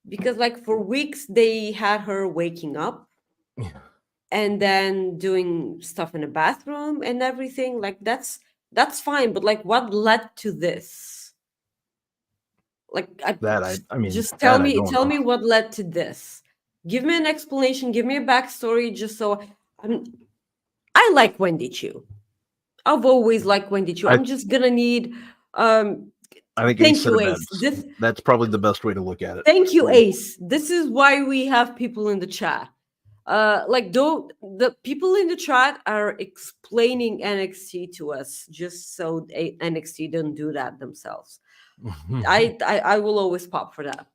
because like for weeks they had her waking up Yeah. and then doing stuff in the bathroom and everything. Like that's fine, but like what led to this? Like That I mean just that I don't tell know. me what led to this. Give me an explanation, give me a backstory just so I'm I like Wendy Chu. I've always liked Wendy Chu. I I'm just gonna need um I think Ace thank said you, it Ace. best. That's probably the best way to look at it. Thank you, Ace. This is why we have people in the chat. Like don't the people in the chat are explaining NXT to us just so NXT don't do that themselves. I will always pop for that.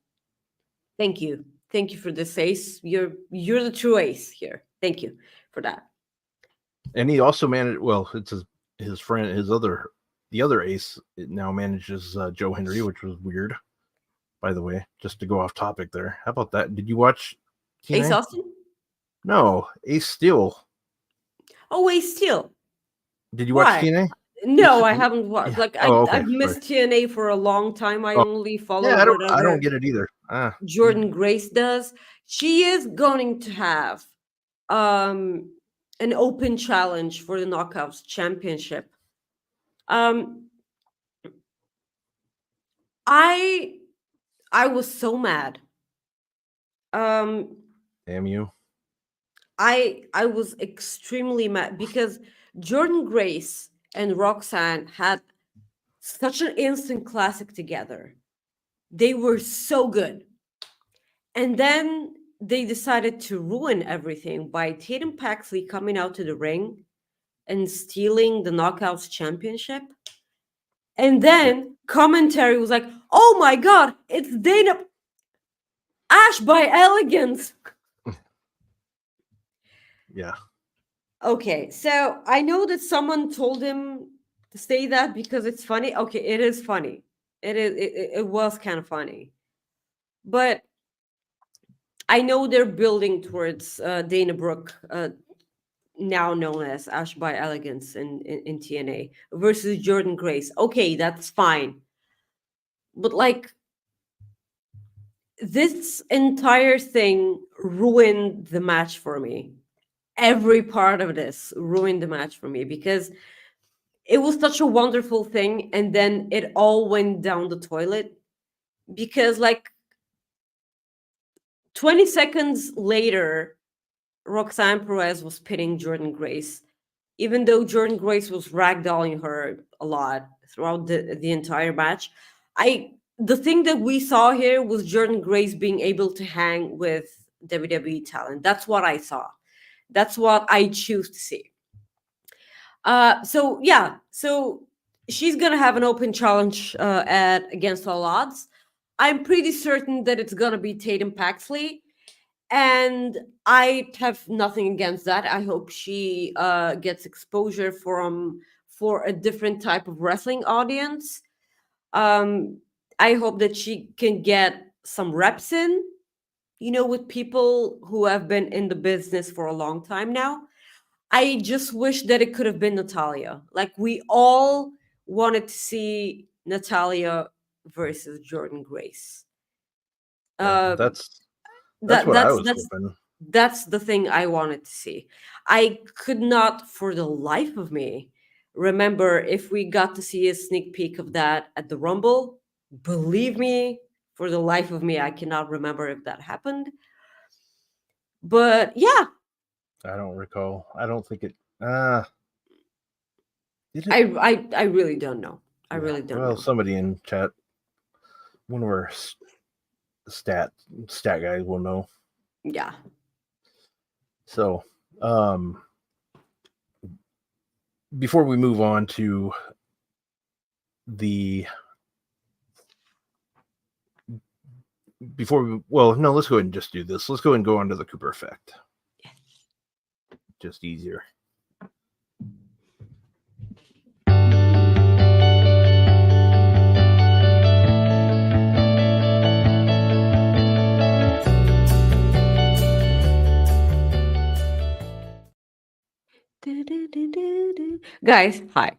Thank you. Thank you for this, Ace. You're the true Ace here. Thank you for that. And he also managed. Well, it's his friend, the other Ace now manages Joe Henry, which was weird. By the way, just to go off topic there. How about that? Did you watch Ace TNA? Austin? No, Ace Steel. Oh, Ace Steel. Did you watch Why? TNA? No, I haven't watched. Yeah. Like Oh, okay. I've missed TNA for a long time. I Oh, only follow yeah, I don't whatever get it either. Jordan Grace does. She is going to have um an open challenge for the Knockouts Championship. Um I I was so mad. Um Damn you. I was extremely mad because Jordan Grace and Roxanne had such an instant classic together. They were so good. And then they decided to ruin everything by Tatum Paxley coming out to the ring and stealing the Knockouts Championship. And then commentary was like, "Oh my God, it's Dana Ash by Elegance." Yeah. Okay, so I know that someone told him to say that because it's funny. Okay, it is funny. It was kind of funny. But I know they're building towards Dana Brooke, now known as Ash by Elegance in TNA, versus Jordan Grace. Okay, that's fine. But like this entire thing ruined the match for me. Every part of this ruined the match for me because it was such a wonderful thing and then it all went down the toilet because like 20 seconds later Roxanne Perez was pitting Jordan Grace, even though Jordan Grace was ragdolling her a lot throughout the entire match. The thing that we saw here was Jordan Grace being able to hang with WWE talent. That's what I saw. That's what I choose to see. So yeah, so she's gonna have an open challenge at Against All Odds. I'm pretty certain that it's gonna be Tatum Paxley, and I have nothing against that. I hope she gets exposure for a different type of wrestling audience. Um, I hope that she can get some reps in, with people who have been in the business for a long time now. I just wish that it could have been Natalia. Like we all wanted to see Natalia versus Jordan Grace. Yeah, Uh, that's that what I that's was that's hoping. that's the thing I wanted to see. I could not, for the life of me, remember if we got to see a sneak peek of that at the Rumble. Believe me, for the life of me, I cannot remember if that happened. But yeah, I don't recall. I don't think it. Did it? I really don't know. I Yeah. really don't Well, know. somebody in chat, one of our stat guys will know. Yeah. So, before we move on to the no, let's go ahead and just do this. Let's go ahead and go on to the Cooper effect. Just easier. Guys, hi.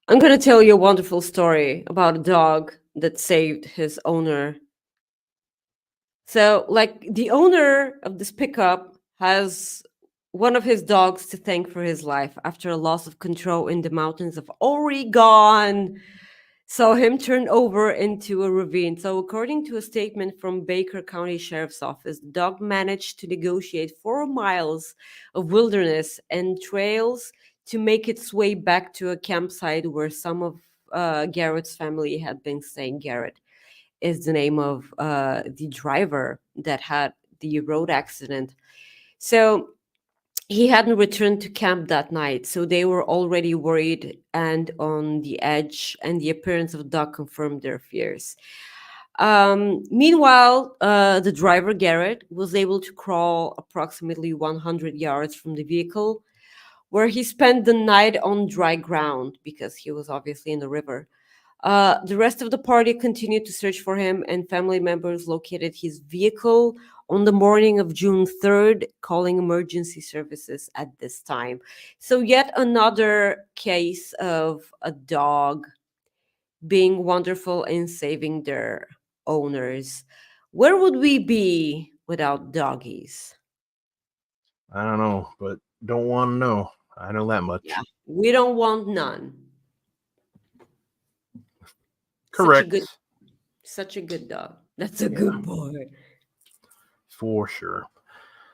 I'm going to tell you a wonderful story about a dog that saved his owner. So, like, the owner of this pickup has one of his dogs to thank for his life after a loss of control in the mountains of Oregon. Saw him turned over into a ravine. So, according to a statement from Baker County Sheriff's Office, the dog managed to negotiate 4 miles of wilderness and trails to make its way back to a campsite where some of Garrett's family had been staying. Garrett is the name of the driver that had the road accident. So he hadn't returned to camp that night, so they were already worried and on the edge, and the appearance of the dog confirmed their fears. Meanwhile, the driver, Garrett, was able to crawl approximately 100 yards from the vehicle, where he spent the night on dry ground because he was obviously in the river. The rest of the party continued to search for him, and family members located his vehicle on the morning of June 3rd, calling emergency services at this time. So, yet another case of a dog being wonderful in saving their owners. Where would we be without doggies? I don't know, but don't want to know. I know that much. Yeah, we don't want none. Correct. Such a good dog. That's a Yeah. good boy. For sure.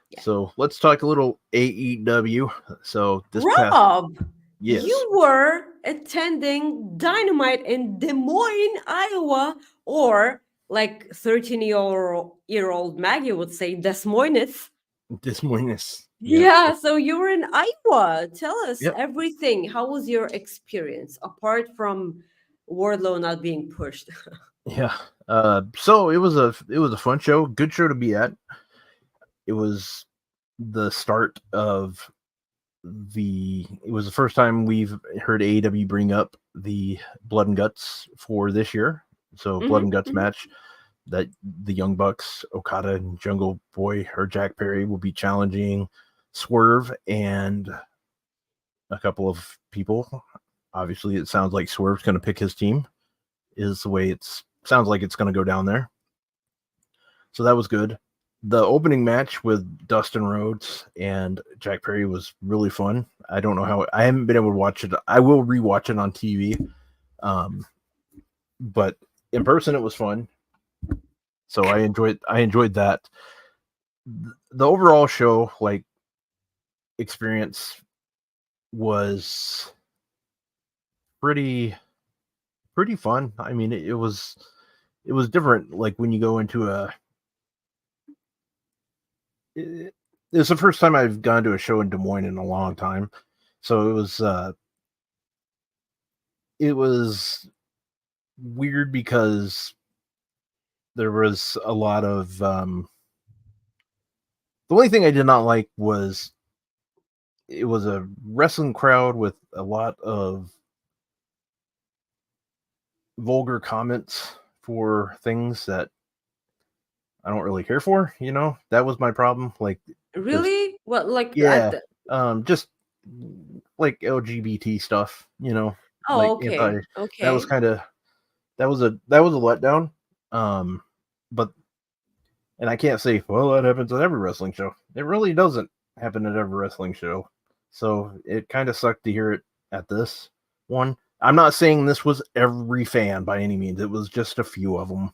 Yeah. So let's talk a little AEW. So this past Rob, yes, you were attending Dynamite in Des Moines, Iowa, or like 13-year-old Maggie would say, Des Moines. Des Moines. Yeah, so you were in Iowa. Tell us Yep. everything. How was your experience apart from Wardlow not being pushed? Yeah. So it was a fun show, good show to be at. It was the start of it was the first time we've heard AEW bring up the Blood and Guts for this year. So Blood and Guts match that the Young Bucks, Okada and Jungle Boy or Jack Perry will be challenging Swerve and a couple of people. Obviously, it sounds like Swerve's going to pick his team. Is the way sounds like it's going to go down there. So that was good. The opening match with Dustin Rhodes and Jack Perry was really fun. I don't know how I haven't been able to watch it. I will rewatch it on TV. But in person it was fun. So I enjoyed that. The overall show experience was pretty fun. I mean, it was different. Like when you go into it's the first time I've gone to a show in Des Moines in a long time. So it was weird because there was a lot of the only thing I did not like was it was a wrestling crowd with a lot of vulgar comments for things that I don't really care for, that was my problem. Really? What, like, yeah, just like LGBT stuff, Oh, like okay. that was Okay. kind of that was a letdown. But and I can't say, well, that happens at every wrestling show. It really doesn't happen at every wrestling show. So it kind of sucked to hear it at this one. I'm not saying this was every fan by any means. It was just a few of them.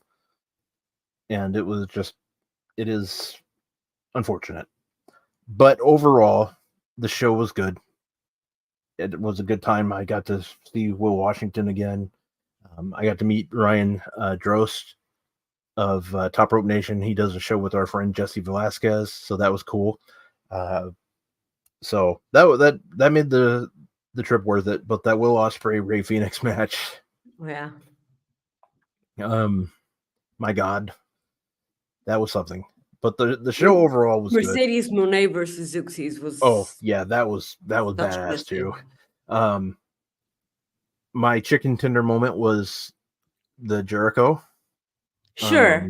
And it is unfortunate. But overall, the show was good. It was a good time. I got to see Will Washington again. I got to meet Ryan Drost of Top Rope Nation. He does a show with our friend Jesse Velasquez, so that was cool. So that made the trip worth it. But that Will Ospreay Ray Phoenix match, Yeah. my God, that was something. But the show overall was good. Mercedes Moné versus Zeuxis was. Oh yeah, that was such badass wrestling. too. My chicken tender moment was the Jericho. Sure.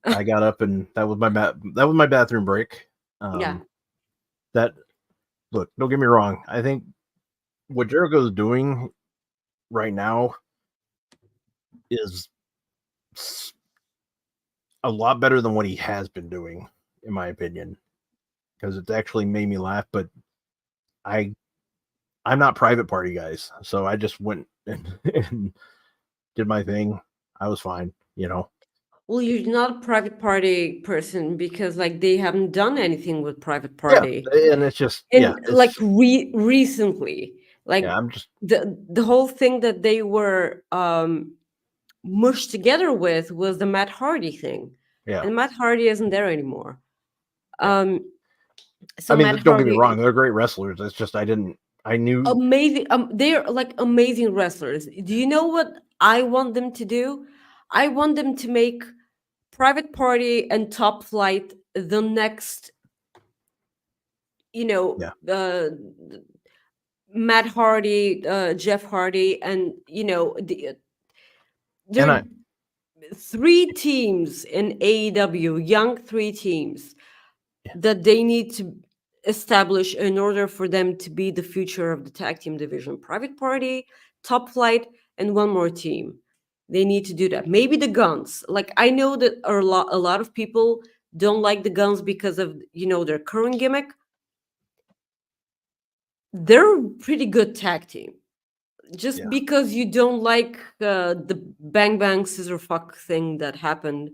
I got up and that was my bathroom break. Yeah. That look, don't get me wrong. I think what Jericho's doing right now is a lot better than what he has been doing, in my opinion. Because it's actually made me laugh, but I'm not private party guys, so I just went and did my thing. I was fine, you know. Well, you're not a private party person because like they haven't done anything with private party. Yeah, and it's just And it's, like recently, like yeah, I'm just the whole thing that they were mushed together with was the Matt Hardy thing. yeah. And Matt Hardy isn't there anymore. Yeah. So I mean, Matt don't get me Hardy, wrong; they're great wrestlers. It's just I knew. amazing. They're like amazing wrestlers. Do you know what I want them to do? I want them to make Private Party and Top Flight the next, Yeah. Matt Hardy, Jeff Hardy, and there And are three teams in AEW, young three teams that they need to establish in order for them to be the future of the tag team division. Private Party, Top Flight, and one more team. They need to do that. Maybe the Guns. Like I know that a lot of people don't like the Guns because of their current gimmick. They're a pretty good tag team. Just Yeah. because you don't like the bang bang scissor fuck thing that happened,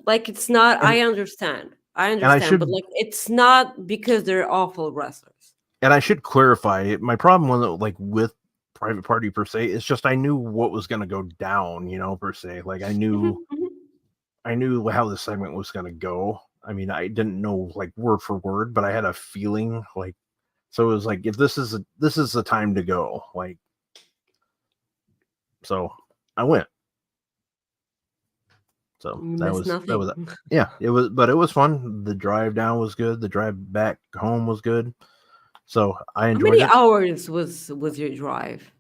like it's not. I understand, but like it's not because they're awful wrestlers. And I should clarify, my problem wasn't like with Private Party per se. It's just I knew what was going to go down, per se. Like I knew how the segment was going to go. I mean, I didn't know like word for word, but I had a feeling like. So it was like, if this is the time to go, like. So I went. So that was yeah, it was, but it was fun. The drive down was good. The drive back home was good. So I enjoyed it. How many hours was your drive?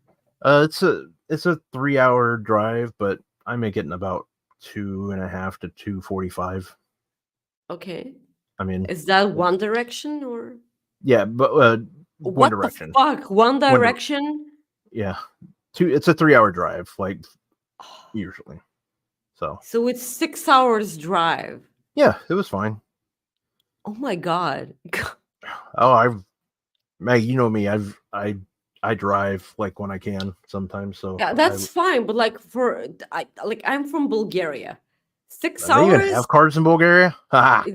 It's a 3-hour drive, but I make it in about 2.5 to 2:45. Okay. I mean, is that One Direction or? Yeah, but One Direction. The fuck? One Direction? Yeah, it's a 3-hour drive, like usually. So it's 6 hours drive. Yeah, it was fine. Oh my God. Oh, Maggie, you know me. I drive like when I can sometimes. So yeah, that's fine. But like I'm from Bulgaria. 6 They hours. even have cars in Bulgaria. Shout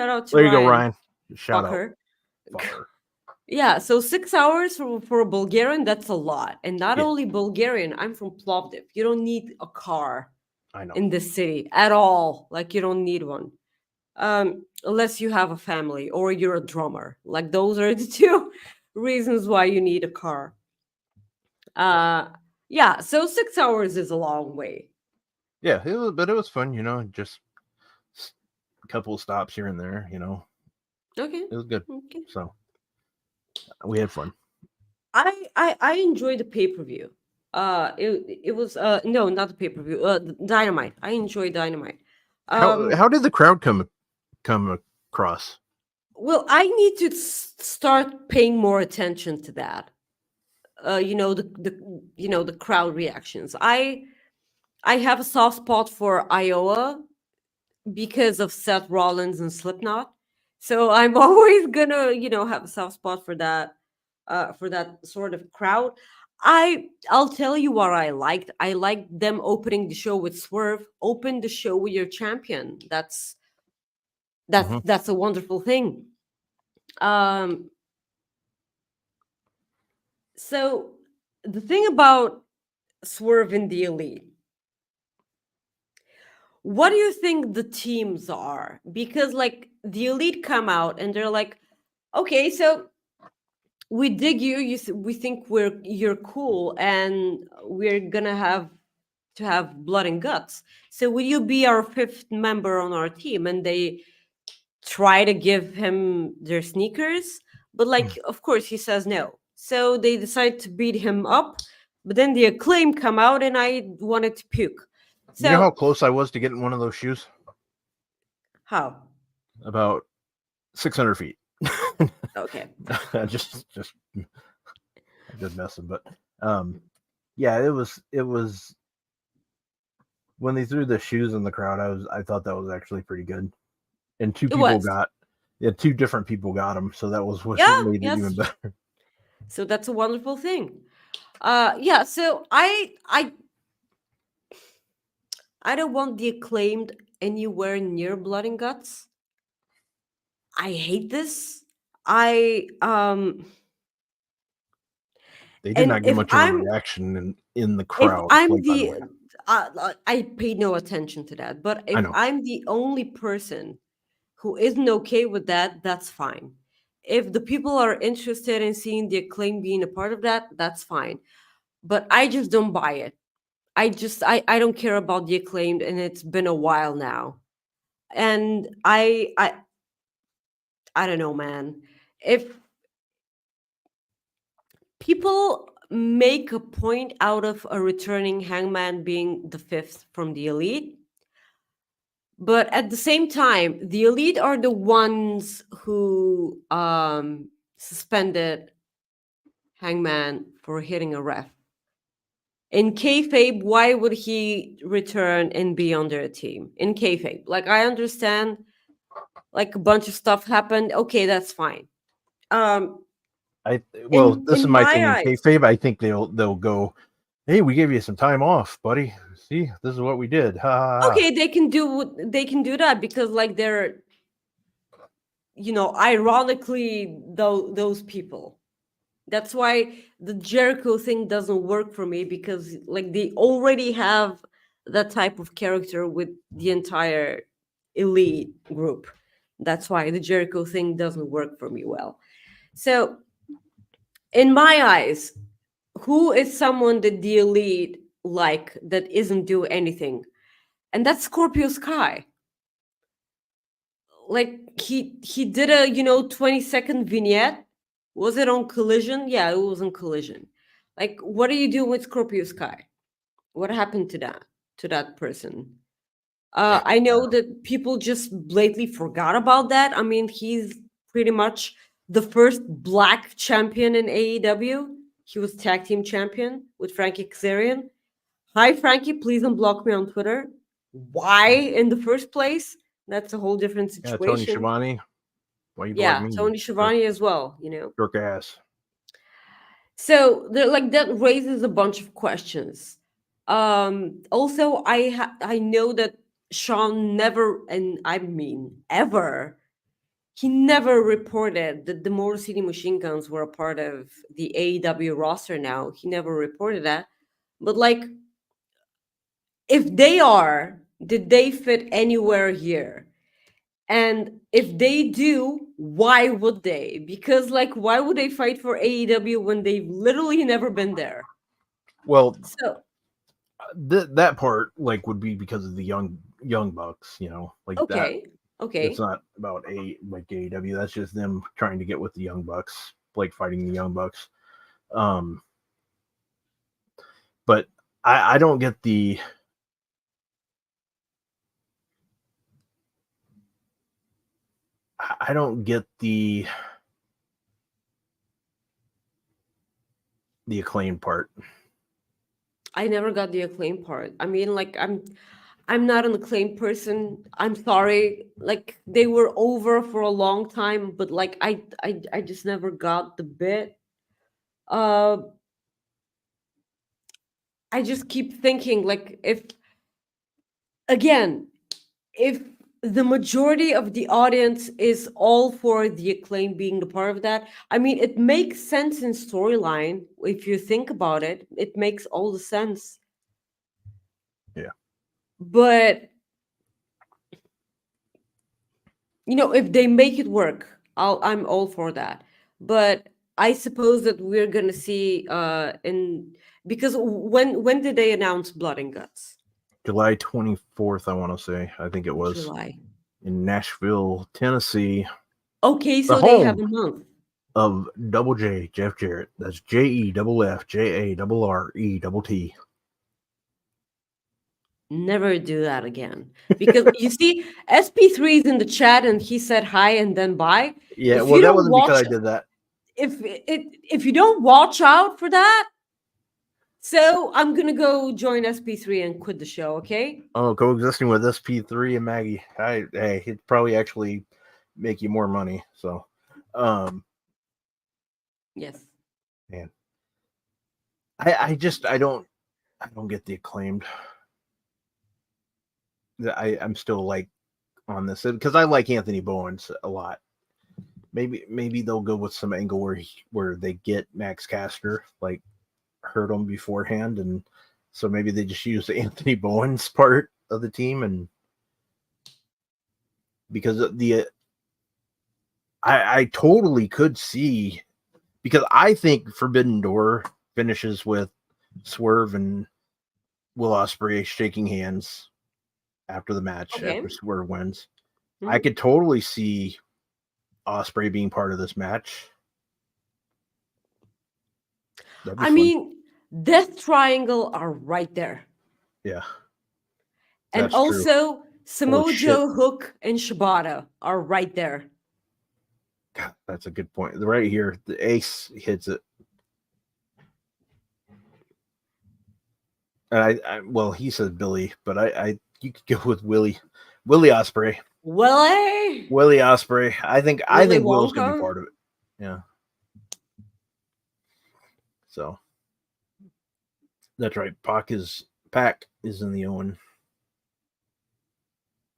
out to there you go, Ryan. Shout Fucker. out. Fucker. Yeah, so 6 hours for a Bulgarian, that's a lot. And not only Bulgarian, I'm from Plovdiv. You don't need a car in this city at all. Like you don't need one. Unless you have a family or you're a drummer. Like those are the two reasons why you need a car. Yeah, so 6 hours is a long way. Yeah, but it was fun, just a couple of stops here and there, Okay. It was good. Okay. So we had fun. I enjoyed the pay-per-view. It was no, not the pay-per-view. Dynamite. I enjoyed Dynamite. How did the crowd come across? Well, I need to start paying more attention to that. the crowd reactions. I have a soft spot for Iowa because of Seth Rollins and Slipknot. So I'm always gonna, have a soft spot for that sort of crowd. I'll tell you what I liked. I liked them opening the show with Swerve. Open the show with your champion. Mhm. That's a wonderful thing. Um, so the thing about Swerve in the Elite, what do you think the teams are? Because like the Elite come out and they're like, okay, so we dig you. We think you're cool, and we're gonna have to have blood and guts. So will you be our fifth member on our team? And they try to give him their sneakers, but like, of course, he says no. So they decide to beat him up. But then the Acclaim come out, and I wanted to puke. You know how So close I was to getting one of those shoes? how? About 600 feet. Okay. just messing, but yeah, it was when they threw the shoes in the crowd. I thought that was actually pretty good, and It was. two different people got them, so that was what Yeah. made it even Yes. better. So that's a wonderful thing. Yeah. So I don't want the Acclaimed anywhere near Blood and Guts. I hate this. I They did and not get much of a reaction in the if crowd, I'm like, by the the way. I paid no attention to that, but I if know. I'm the only person who isn't okay with that, that's fine. If the people are interested in seeing the Acclaim being a part of that, that's fine. But I just don't buy it. I don't care about the Acclaimed, and it's been a while now. And I don't know, man. If people make a point out of a returning Hangman being the fifth from the Elite, but at the same time, the Elite are the ones who suspended Hangman for hitting a ref. In kayfabe, why would he return and be on their team? In kayfabe, like I understand, like a bunch of stuff happened. Okay, that's fine. Um, This is in my my thing in eyes, kayfabe. I think they'll go, hey, we gave you some time off, buddy. See, this is what we did. Ha ha ha. okay, they can do that because like they're ironically those people. That's why the Jericho thing doesn't work for me because like they already have that type of character with the entire Elite group. That's why the Jericho thing doesn't work for me well. So in my eyes, who is someone that the Elite like that isn't do anything? And that's Scorpio Sky. Like he did a 20-second vignette. Was it on Collision? Yeah, it was on Collision. Like, what are you doing with Scorpio Sky? What happened to that person? I know that people just blatantly forgot about that. I mean, he's pretty much the first black champion in AEW. He was tag team champion with Frankie Kazarian. Hi, Frankie. Please unblock me on Twitter. Why in the first place? That's a whole different Yeah, Tony situation. Schiavone. Why you block Yeah, me? Tony Schiavone as well. Jerk ass. So like that raises a bunch of questions. Also, I know that Sean never, and I mean ever, he never reported that the Motor City Machine Guns were a part of the AEW roster now. He never reported that. But like, if they are, did they fit anywhere here? And if they do, why would they? Because like, why would they fight for AEW when they've literally never been there? Well, So that part like would be because of the young bucks, like that. okay, It's okay, not about AEW. That's just them trying to get with the young bucks, like fighting the young bucks. Um, but I don't get the. I don't get the the acclaim part. I never got the acclaim part. I mean, like I'm not an acclaim person. I'm sorry. Like they were over for a long time, but like I just never got the bit. Uh I just keep thinking like again, if the majority of the audience is all for the acclaim being the part of that, I mean it makes sense in storyline if you think about it. It makes all the sense. Yeah. But if they make it work, I'm all for that. But I suppose that we're gonna see in because when did they announce Blood and Guts? July 24th, I want to say. I think it was July. in Nashville, Tennessee, Okay, the so they have home a month. of Double J, Jeff Jarrett. That's JEFFJARRETT. Never do that again. Because you see, SP3 is in the chat and he said hi and then bye. Yeah, If well, you that don't wasn't because watch I did that. if you don't watch out for that, so I'm gonna go join SP3 and quit the show, okay? Oh, coexisting with SP3 and Maggie. Hey, it'd probably actually make you more money. So, Yes. man, I don't get the acclaimed. I'm still like on this because I like Anthony Bowens a lot. Maybe they'll go with some angle where they get Max Caster, like hurt him beforehand, and so maybe they just use the Anthony Bowens part of the team, and because I totally could see, because I think Forbidden Door finishes with Swerve and Will Ospreay shaking hands after the match, Okay. after Swerve wins. Mhm. I could totally see Ospreay being part of this match. That'd be I fun. mean, Death Triangle are right there. Yeah. And That's true. also Samoa Holy shit. Joe, Hook, and Shibata are right there. God, that's a good point. Right here, the ace hits it. And well, he said Billy, but you could go with Willie Ospreay. Willie Ospreay. I think Will's gonna be Wonka? part of it. Yeah. So that's right. Pac is in the Owen.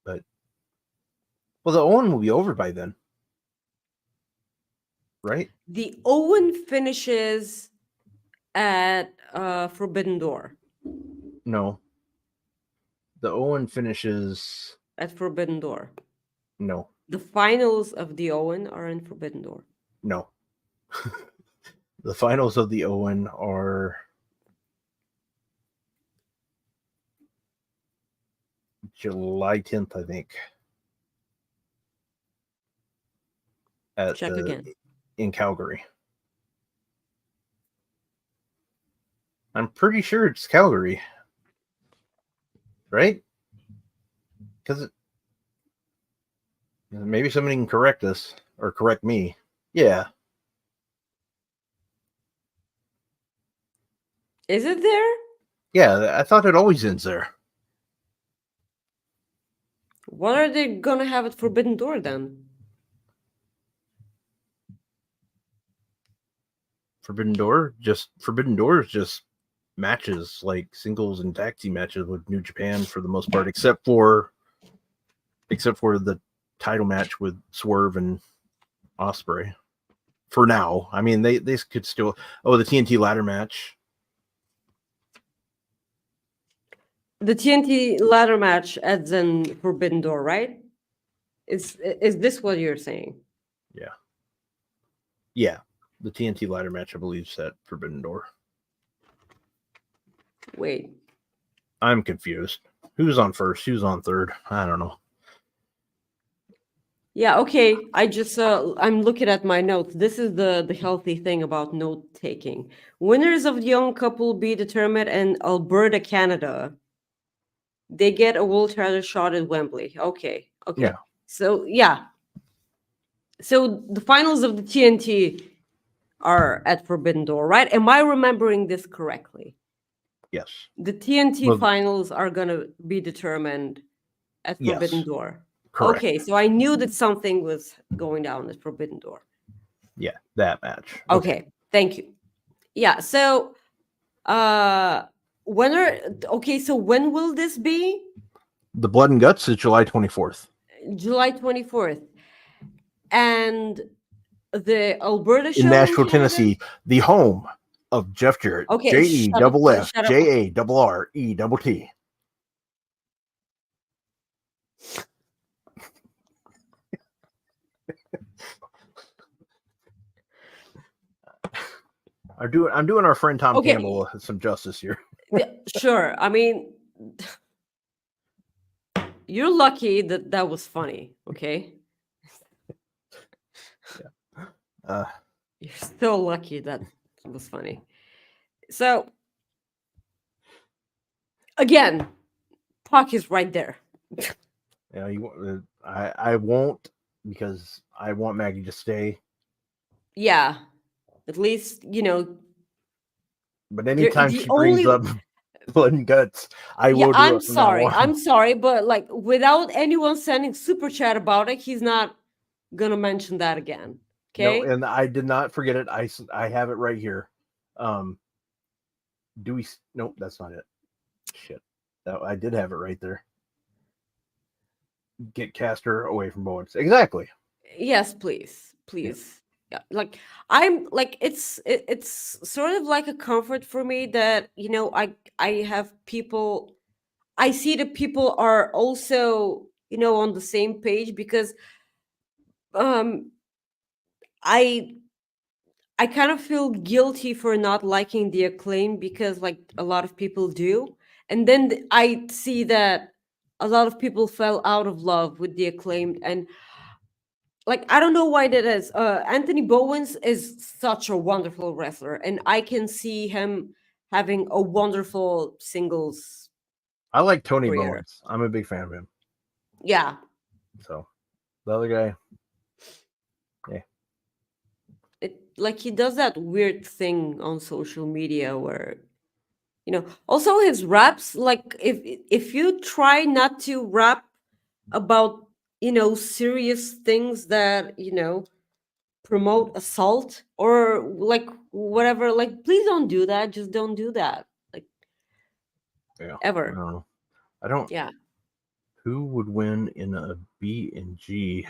But the Owen will be over by then. Right? The Owen finishes at Forbidden Door. No. The Owen finishes At Forbidden Door. no. The finals of the Owen are in Forbidden Door. No. The finals of the Owen are July 10th, I think. Check again. In Calgary. I'm pretty sure it's Calgary. Right? Because maybe somebody can correct us or correct me. Yeah. Is it there? Yeah, I thought it always ends there. What are they gonna have at Forbidden Door then? Forbidden Door is just matches, like singles and tag team matches with New Japan for the most part, except for the title match with Swerve and Ospreay. For now, I mean they could still. Oh, the TNT ladder match. The TNT ladder match at then Forbidden Door, right? Is this what you're saying? Yeah, the TNT ladder match, I believe, is at Forbidden Door. Wait. I'm confused. Who's on first? Who's on third? I don't know. Yeah, okay. I just I'm looking at my notes. This is the healthy thing about note taking. Winners of the young couple be determined in Alberta, Canada. They get a world title shot at Wembley. Okay. Okay. Yeah. So yeah. So the finals of the TNT are at Forbidden Door, right? Am I remembering this correctly? Yes. The TNT Well, finals are going to be determined at Forbidden yes. Door. Correct. Okay, so I knew that something was going down at Forbidden Door. Yeah, that match. Okay, thank you. Yeah, so when are okay, so when will this be? The Blood and Guts is July 24th. July 24th. And the Alberta show In Nashville, Canada? Tennessee, the home of Jeff Jarrett. Okay, J-E shut up, double F shut up. J-A-R-R-E double T. I'm doing our friend Tom Okay. Campbell some justice here. Yeah, sure. I mean, you're lucky that that was funny, okay? You're so lucky that it was funny. So, again, Puck is right there. Yeah, I won't, because I want Maggie to stay. Yeah, at least, you know. But anytime the she brings only- up Blood and Guts, I Yeah, will do I'm it from now sorry. on. I'm sorry, but like without anyone sending super chat about it, he's not gonna mention that again. Okay. No, and I did not forget it. I have it right here. Do we? Nope, that's not it. Shit. No, I did have it right there. Get Caster away from Bowens. Exactly. Yes, please, please. Yeah, like I'm like it's sort of like a comfort for me that I have people. I see that people are also on the same page, because um I I kind of feel guilty for not liking the Acclaim, because like a lot of people do. And then I see that a lot of people fell out of love with the Acclaimed, and like I don't know why that is. Anthony Bowens is such a wonderful wrestler, and I can see him having a wonderful singles. I like Tony Career. Bowens. I'm a big fan of him. Yeah, So the other guy, like he does that weird thing on social media where also his raps, like if you try not to rap about serious things that promote assault or like whatever, like please don't do that, just don't do that, like yeah, ever. I don't. Yeah, Who would win in a B and G?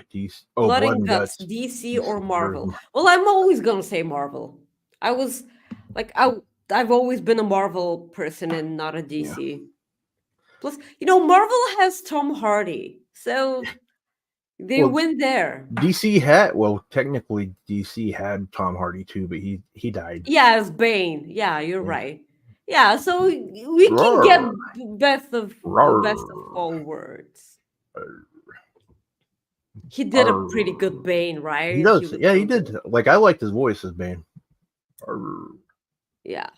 Blood Blood and and Guts, Guts. DC or DC Marvel. version. Well, I'm always gonna say Marvel. I was like I've always been a Marvel person and not a DC. Plus, Marvel has Tom Hardy, so they Well, win there. DC technically DC had Tom Hardy too, but he died. Yeah, as Bane. Yeah, you're Yeah. right. Yeah, so we can get best of all words. He did a pretty good Bane, right? He does. was Yeah, he so did. good. Like, I liked his voice as Bane. Yeah.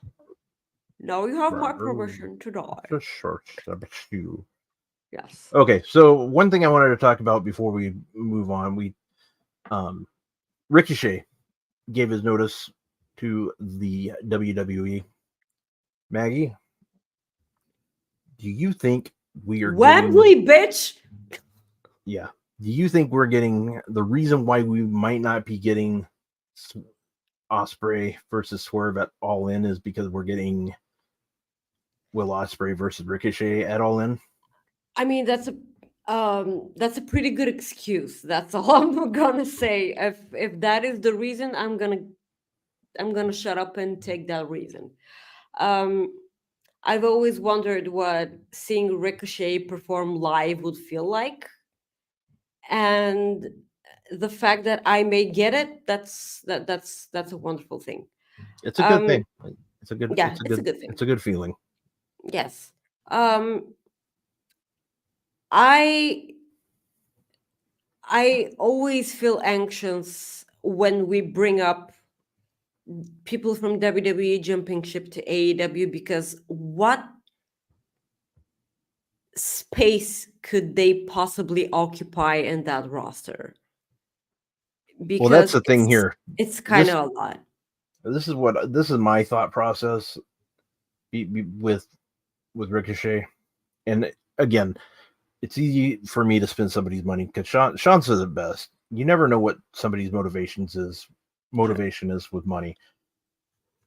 Now you have my permission to die. Just search you. Yes. Okay, so one thing I wanted to talk about before we move on, Ricochet gave his notice to the WWE. Maggie, do you think we are Wembley, bitch. Yeah. Do you think we're getting the reason why we might not be getting Ospreay versus Swerve at All In is because we're getting Will Ospreay versus Ricochet at All In? I mean, that's a pretty good excuse. That's all I'm gonna say. If that is the reason, I'm gonna shut up and take that reason. I've always wondered what seeing Ricochet perform live would feel like, and the fact that I may get it, that's a wonderful thing. It's a good thing. It's a good good thing. It's a good feeling. Yes. I always feel anxious when we bring up people from WWE jumping ship to AEW, because what space could they possibly occupy in that roster? Because Well, that's the thing here. It's kind of a lot. this is my thought process with Ricochet. And again, it's easy for me to spend somebody's money because Sean says it best. You never know what somebody's motivation is with money.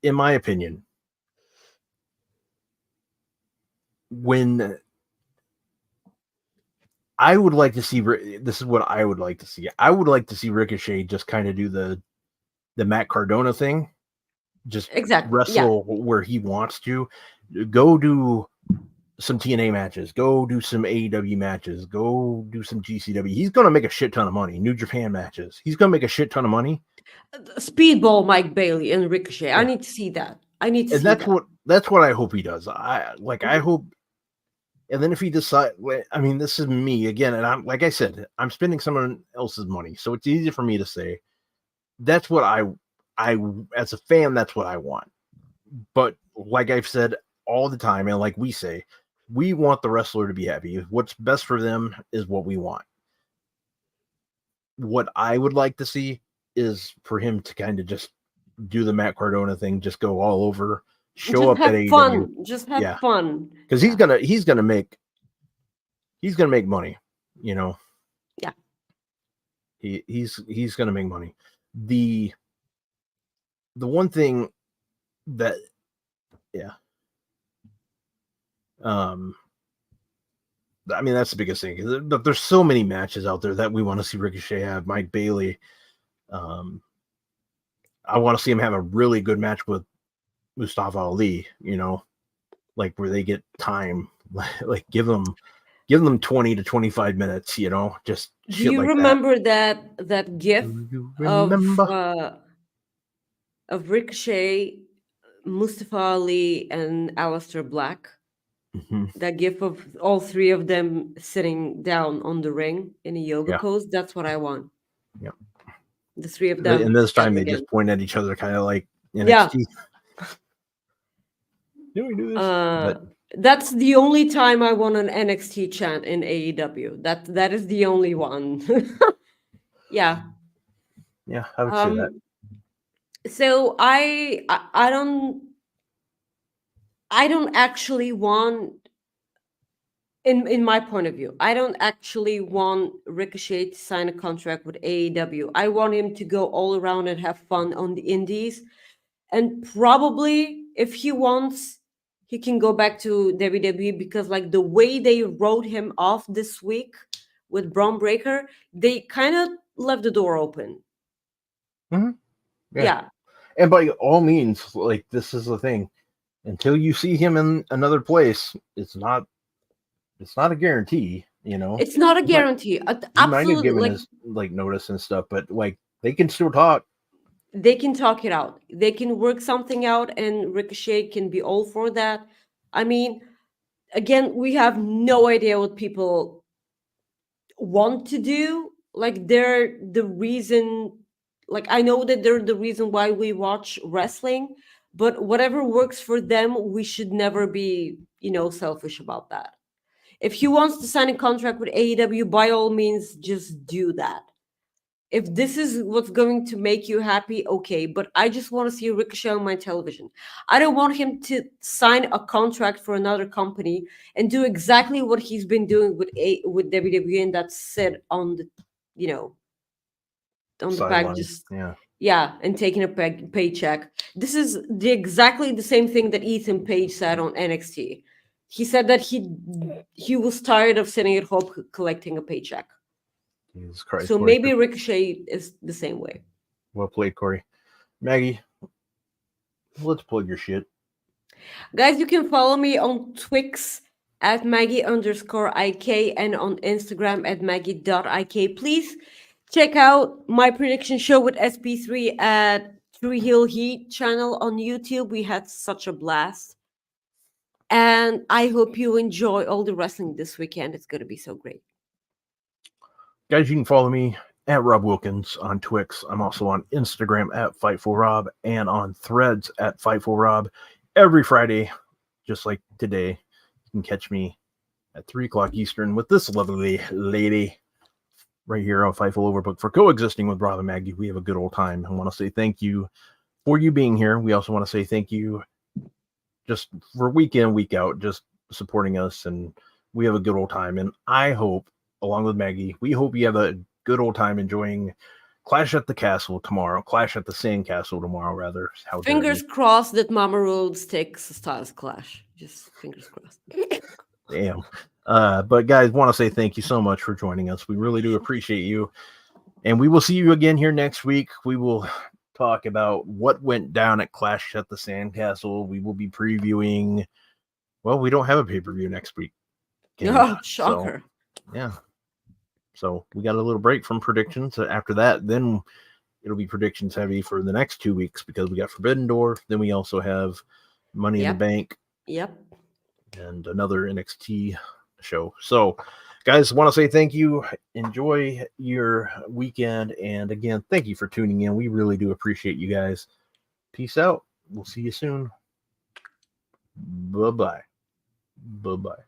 In my opinion, when I would like to see, this is what I would like to see. I would like to see Ricochet just kind of do the Matt Cardona thing, just Exactly. wrestle where he wants to. Go do some TNA matches. Go do some AEW matches. Go do some GCW. He's going to make a shit ton of money. New Japan matches. He's going to make a shit ton of money. Speedball Mike Bailey and Ricochet. Yeah. I need to see that. And that's what I hope he does. I hope. And then if he decides, I mean, this is me again, and I'm like I said, I'm spending someone else's money, so it's easy for me to say that's what I as a fan, that's what I want. But like I've said all the time, and like we say, we want the wrestler to be happy. What's best for them is what we want. What I would like to see is for him to kind of just do the Matt Cardona thing, just go all over, show up at AEW. Fun. Just have fun. Because he's gonna make money, you know. Yeah. He's gonna make money. The one thing that I mean, that's the biggest thing. But there's so many matches out there that we want to see Ricochet have. Mike Bailey. I want to see him have a really good match with Mustafa Ali, you know, like where they get time, like give them 20 to 25 minutes, you know, just do you remember that gif of Ricochet, Mustafa Ali, and Aleister Black? Mm-hmm. That gif of all three of them sitting down on the ring in a yoga pose. That's what I want. Yeah. The three of them. And this time they just point at each other, kind of like NXT. Did we do this? That's the only time I want an NXT chant in AEW. That is the only one. Yeah. Yeah, I would say that. So I don't actually want, in my point of view, I don't actually want Ricochet to sign a contract with AEW. I want him to go all around and have fun on the indies. And probably if he wants, he can go back to WWE, because like the way they wrote him off this week with Braun Breaker, they kind of left the door open. Mm-hmm. Yeah. And by all means, like, this is the thing. Until you see him in another place, it's not a guarantee, you know. It's not a guarantee. He might have given his notice and stuff, but like they can still talk. They can talk it out. They can work something out, and Ricochet can be all for that. I mean, again, we have no idea what people want to do. Like, they're the reason. Like, I know that they're the reason why we watch wrestling, but whatever works for them, we should never be, selfish about that. If he wants to sign a contract with AEW, by all means, just do that. If this is what's going to make you happy, okay. But I just want to see Ricochet on my television. I don't want him to sign a contract for another company and do exactly what he's been doing with WWE, and that's sit on the, on the back, just and taking a paycheck. This is exactly the same thing that Ethan Page said on NXT. He said that he was tired of sitting at home collecting a paycheck. Jesus Christ. So Corey, maybe Ricochet is the same way. Well played, Corey. Maggie, let's plug your shit. Guys, you can follow me on Twix at Maggie_IK and on Instagram at Maggie.IK. Please check out my prediction show with SP3 at True Heel Heat channel on YouTube. We had such a blast. And I hope you enjoy all the wrestling this weekend. It's going to be so great. Guys, you can follow me at Rob Wilkins on Twix. I'm also on Instagram at FightfulRob and on Threads at FightfulRob. Every Friday, just like today, you can catch me at 3 o'clock Eastern with this lovely lady right here on Fightful Overbook for Coexisting with Rob and Maggie. We have a good old time. I want to say thank you for you being here. We also want to say thank you just for week in, week out, just supporting us, and we have a good old time. And I hope, along with Maggie, we hope you have a good old time enjoying Clash at the Castle tomorrow. Clash at the Sandcastle tomorrow, rather. How dare Fingers you. crossed that Mama Rhodes takes a Styles Clash. Just fingers crossed. Damn. But guys, want to say thank you so much for joining us. We really do appreciate you. And we will see you again here next week. We will talk about what went down at Clash at the Sandcastle. We will be previewing. Well, we don't have a pay-per-view next week. Oh, shocker. So, yeah. So we got a little break from predictions. After that, then it'll be predictions heavy for the next 2 weeks because we got Forbidden Door. Then we also have Money in the Bank. Yep. And another NXT show. So, guys, want to say thank you. Enjoy your weekend. And again, thank you for tuning in. We really do appreciate you guys. Peace out. We'll see you soon. Bye-bye. Bye-bye.